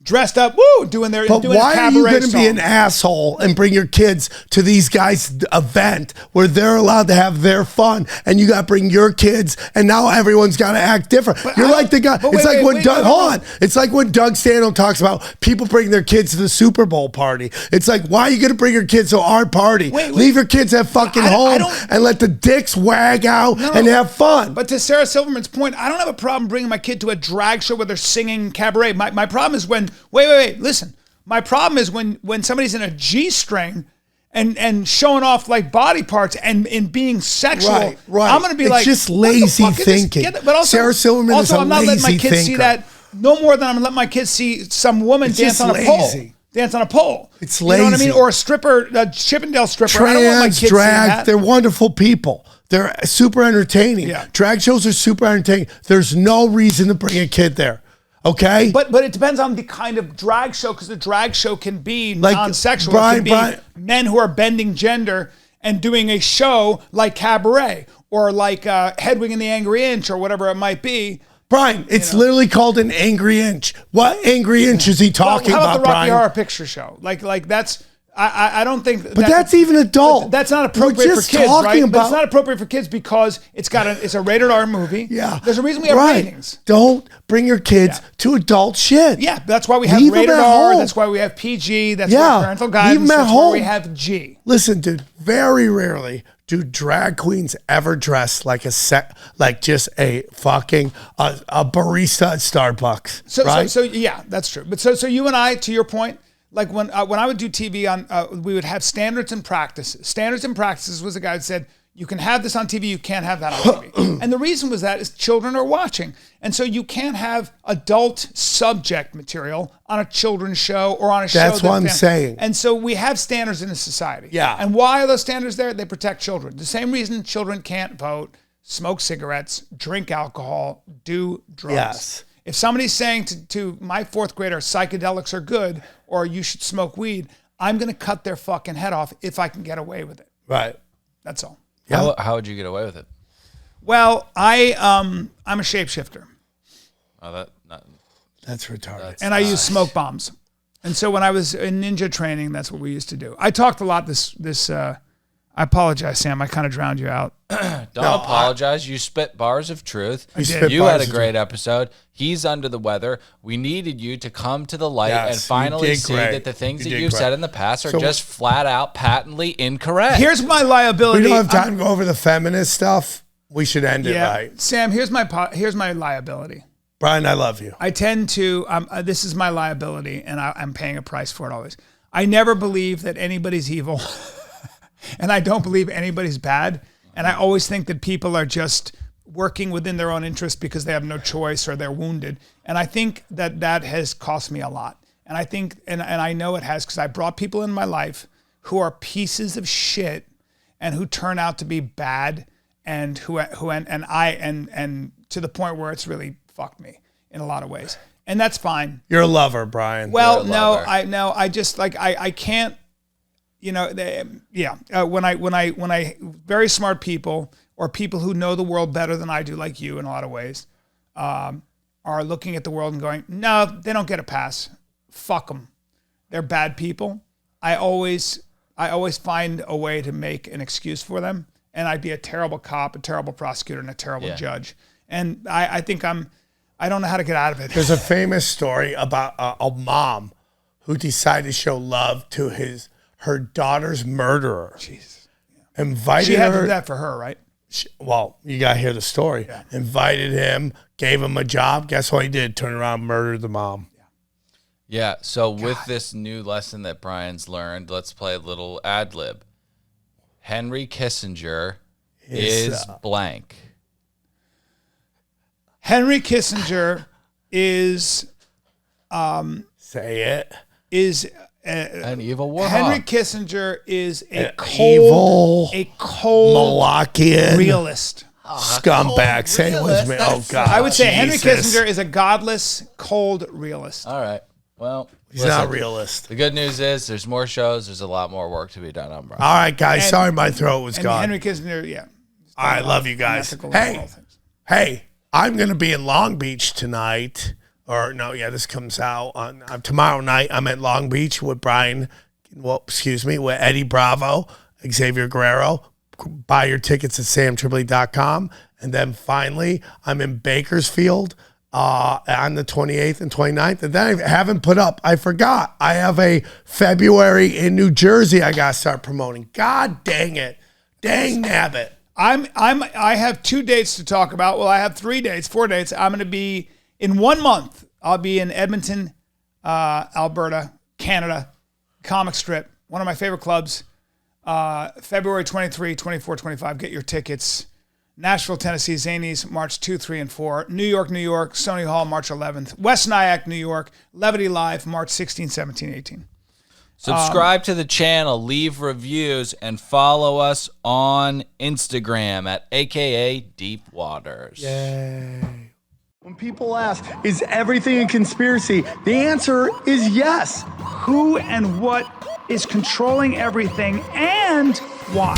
Speaker 1: dressed up, doing their
Speaker 2: But
Speaker 1: doing
Speaker 2: why
Speaker 1: a cabaret
Speaker 2: are you going to
Speaker 1: song.
Speaker 2: be an asshole and bring your kids to these guys' event where they're allowed to have their fun, and you got to bring your kids, and now everyone's got to act different? You're like the guy. It's like when Doug. Hold on. It's like when Doug Stanhope talks about people bring their kids to the Super Bowl party. It's like, why are you going to bring your kids to our party? Leave your kids at fucking home and let the dicks wag out and have fun.
Speaker 1: But to Sarah Silverman's point, I don't have a problem bringing my kid to a drag show where they're singing cabaret. My problem is when wait, listen. My problem is when somebody's in a G-string and showing off like body parts and being sexual.
Speaker 2: Right.
Speaker 1: I'm going to be
Speaker 2: it's just lazy thinking.
Speaker 1: But also,
Speaker 2: Sarah Silverman is a
Speaker 1: I'm not letting my
Speaker 2: lazy
Speaker 1: kids see
Speaker 2: thinker.
Speaker 1: that no more than I'm going to let my kids see some woman dance on a pole. Dance on a pole.
Speaker 2: It's lazy.
Speaker 1: You know what I mean? Or a stripper, a Chippendale stripper. I don't want my kids seeing
Speaker 2: drag,
Speaker 1: that.
Speaker 2: they're wonderful people. They're super entertaining.
Speaker 1: Yeah.
Speaker 2: Drag shows are super entertaining. There's no reason to bring a kid there. Okay?
Speaker 1: But it depends on the kind of drag show, because the drag show can be
Speaker 2: like
Speaker 1: non-sexual. It can be men who are bending gender and doing a show like Cabaret or like Hedwig and the Angry Inch or whatever it might be.
Speaker 2: Bryan, it's literally called an Angry Inch. What Angry Inch is he talking
Speaker 1: how about
Speaker 2: about,
Speaker 1: the Rocky
Speaker 2: Bryan?
Speaker 1: Horror Picture Show? Like that's... I don't think...
Speaker 2: But that's even adult.
Speaker 1: That's not appropriate for kids, right? But it's not appropriate for kids because it's a rated R movie.
Speaker 2: Yeah.
Speaker 1: There's a reason we have ratings.
Speaker 2: Don't bring your kids to adult shit.
Speaker 1: Yeah, that's why we have rated R. That's why we have PG. That's why parental guidance.
Speaker 2: Leave them at
Speaker 1: that's
Speaker 2: home.
Speaker 1: why we have G.
Speaker 2: Listen, dude, very rarely do drag queens ever dress like just a fucking a barista at Starbucks, right?
Speaker 1: So yeah, that's true. But so you and I, to your point, like when I would do TV on, we would have standards and practices. Standards and practices was a guy that said, you can have this on TV, you can't have that on TV. And the reason was that is children are watching. And so you can't have adult subject material on a children's show or on a show.
Speaker 2: That's what I'm saying.
Speaker 1: And so we have standards in the society.
Speaker 2: Yeah.
Speaker 1: And why are those standards there? They protect children. The same reason children can't vote, smoke cigarettes, drink alcohol, do drugs.
Speaker 2: Yes.
Speaker 1: If somebody's saying to my fourth grader, psychedelics are good, or you should smoke weed, I'm going to cut their fucking head off if I can get away with it.
Speaker 2: Right.
Speaker 1: That's all.
Speaker 5: Yeah. How would you get away with it?
Speaker 1: Well, I'm a shapeshifter.
Speaker 5: Oh,
Speaker 2: that's retarded.
Speaker 1: And I use smoke bombs. And so when I was in ninja training, that's what we used to do. I talked a lot I apologize, Sam. I kind of drowned you out.
Speaker 5: Don't apologize. You spit bars of truth. You had a great episode. He's under the weather. We needed you to come to the light and finally see that the things that you've said in the past are just flat out patently incorrect.
Speaker 1: Here's my liability.
Speaker 2: We don't have time to go over the feminist stuff. We should end it right.
Speaker 1: Sam, here's my liability.
Speaker 2: Bryan, I love you.
Speaker 1: I tend to, this is my liability, and I'm paying a price for it always. I never believe that anybody's evil. And I don't believe anybody's bad. And I always think that people are just working within their own interest because they have no choice or they're wounded. And I think that has cost me a lot. And I think, and I know it has, because I brought people in my life who are pieces of shit and who turn out to be bad and to the point where it's really fucked me in a lot of ways. And that's fine.
Speaker 2: You're a lover, Bryan.
Speaker 1: Well, I just like, I can't, when I very smart people or people who know the world better than I do, like you in a lot of ways, are looking at the world and going, no, they don't get a pass. Fuck them. They're bad people. I always find a way to make an excuse for them. And I'd be a terrible cop, a terrible prosecutor, and a terrible judge. And I think I don't know how to get out of it.
Speaker 2: There's a famous story about a mom who decided to show love to her daughter's murderer.
Speaker 1: Jesus.
Speaker 2: Yeah. Invited
Speaker 1: she had
Speaker 2: her.
Speaker 1: to do that for her, right?
Speaker 2: You got to hear the story. Yeah. Invited him, gave him a job. Guess what he did? Turn around, murdered the mom.
Speaker 5: Yeah. So with this new lesson that Bryan's learned, let's play a little ad lib. Henry Kissinger is blank.
Speaker 1: Henry Kissinger is.
Speaker 2: Say it.
Speaker 1: Is.
Speaker 5: An evil warhawk.
Speaker 1: Henry Kissinger is a cold
Speaker 2: Malachian
Speaker 1: realist.
Speaker 2: Scumbag. Say it with me. Oh, God.
Speaker 1: I would say Henry Kissinger is a godless, cold realist.
Speaker 5: All right. Well,
Speaker 2: he's not a realist.
Speaker 5: The good news is there's more shows. There's a lot more work to be done on Bryan.
Speaker 2: All right, guys. Sorry my throat was gone.
Speaker 1: Henry Kissinger,
Speaker 2: All right, love you guys. Hey, I'm going to be in Long Beach tonight. This comes out on tomorrow night. I'm at Long Beach with Bryan, with Eddie Bravo, Xavier Guerrero. Buy your tickets at samtripoli.com. And then finally, I'm in Bakersfield on the 28th and 29th. And then I haven't put up, I forgot, I have a February in New Jersey I got to start promoting. God dang it. Dang nabbit.
Speaker 1: I have 2 dates to talk about. Well, I have 4 dates. I'm going to be in 1 month. I'll be in Edmonton, Alberta, Canada, Comic Strip, one of my favorite clubs. February 23, 24, 25. Get your tickets. Nashville, Tennessee, Zanies, March 2, 3, and 4. New York, Sony Hall, March 11th. West Nyack, New York, Levity Live, March 16, 17, 18.
Speaker 5: Subscribe to the channel, leave reviews, and follow us on Instagram at AKA Deep Waters.
Speaker 2: Yay.
Speaker 3: When people ask, is everything a conspiracy? The answer is yes.
Speaker 4: Who and what is controlling everything and why?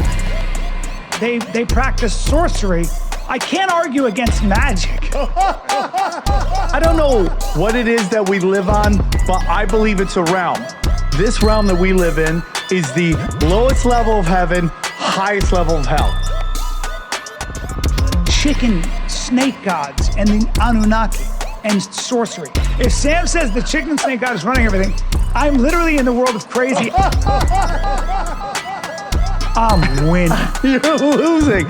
Speaker 4: They practice sorcery. I can't argue against magic.
Speaker 3: I don't know what it is that we live on, but I believe it's a realm. This realm that we live in is the lowest level of heaven, highest level of hell.
Speaker 4: Chicken snake gods and the Anunnaki and sorcery. If Sam says the chicken snake god is running everything, I'm literally in the world of crazy. I'm winning.
Speaker 3: You're losing.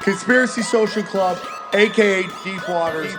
Speaker 3: Conspiracy Social Club, AKA Deep Waters.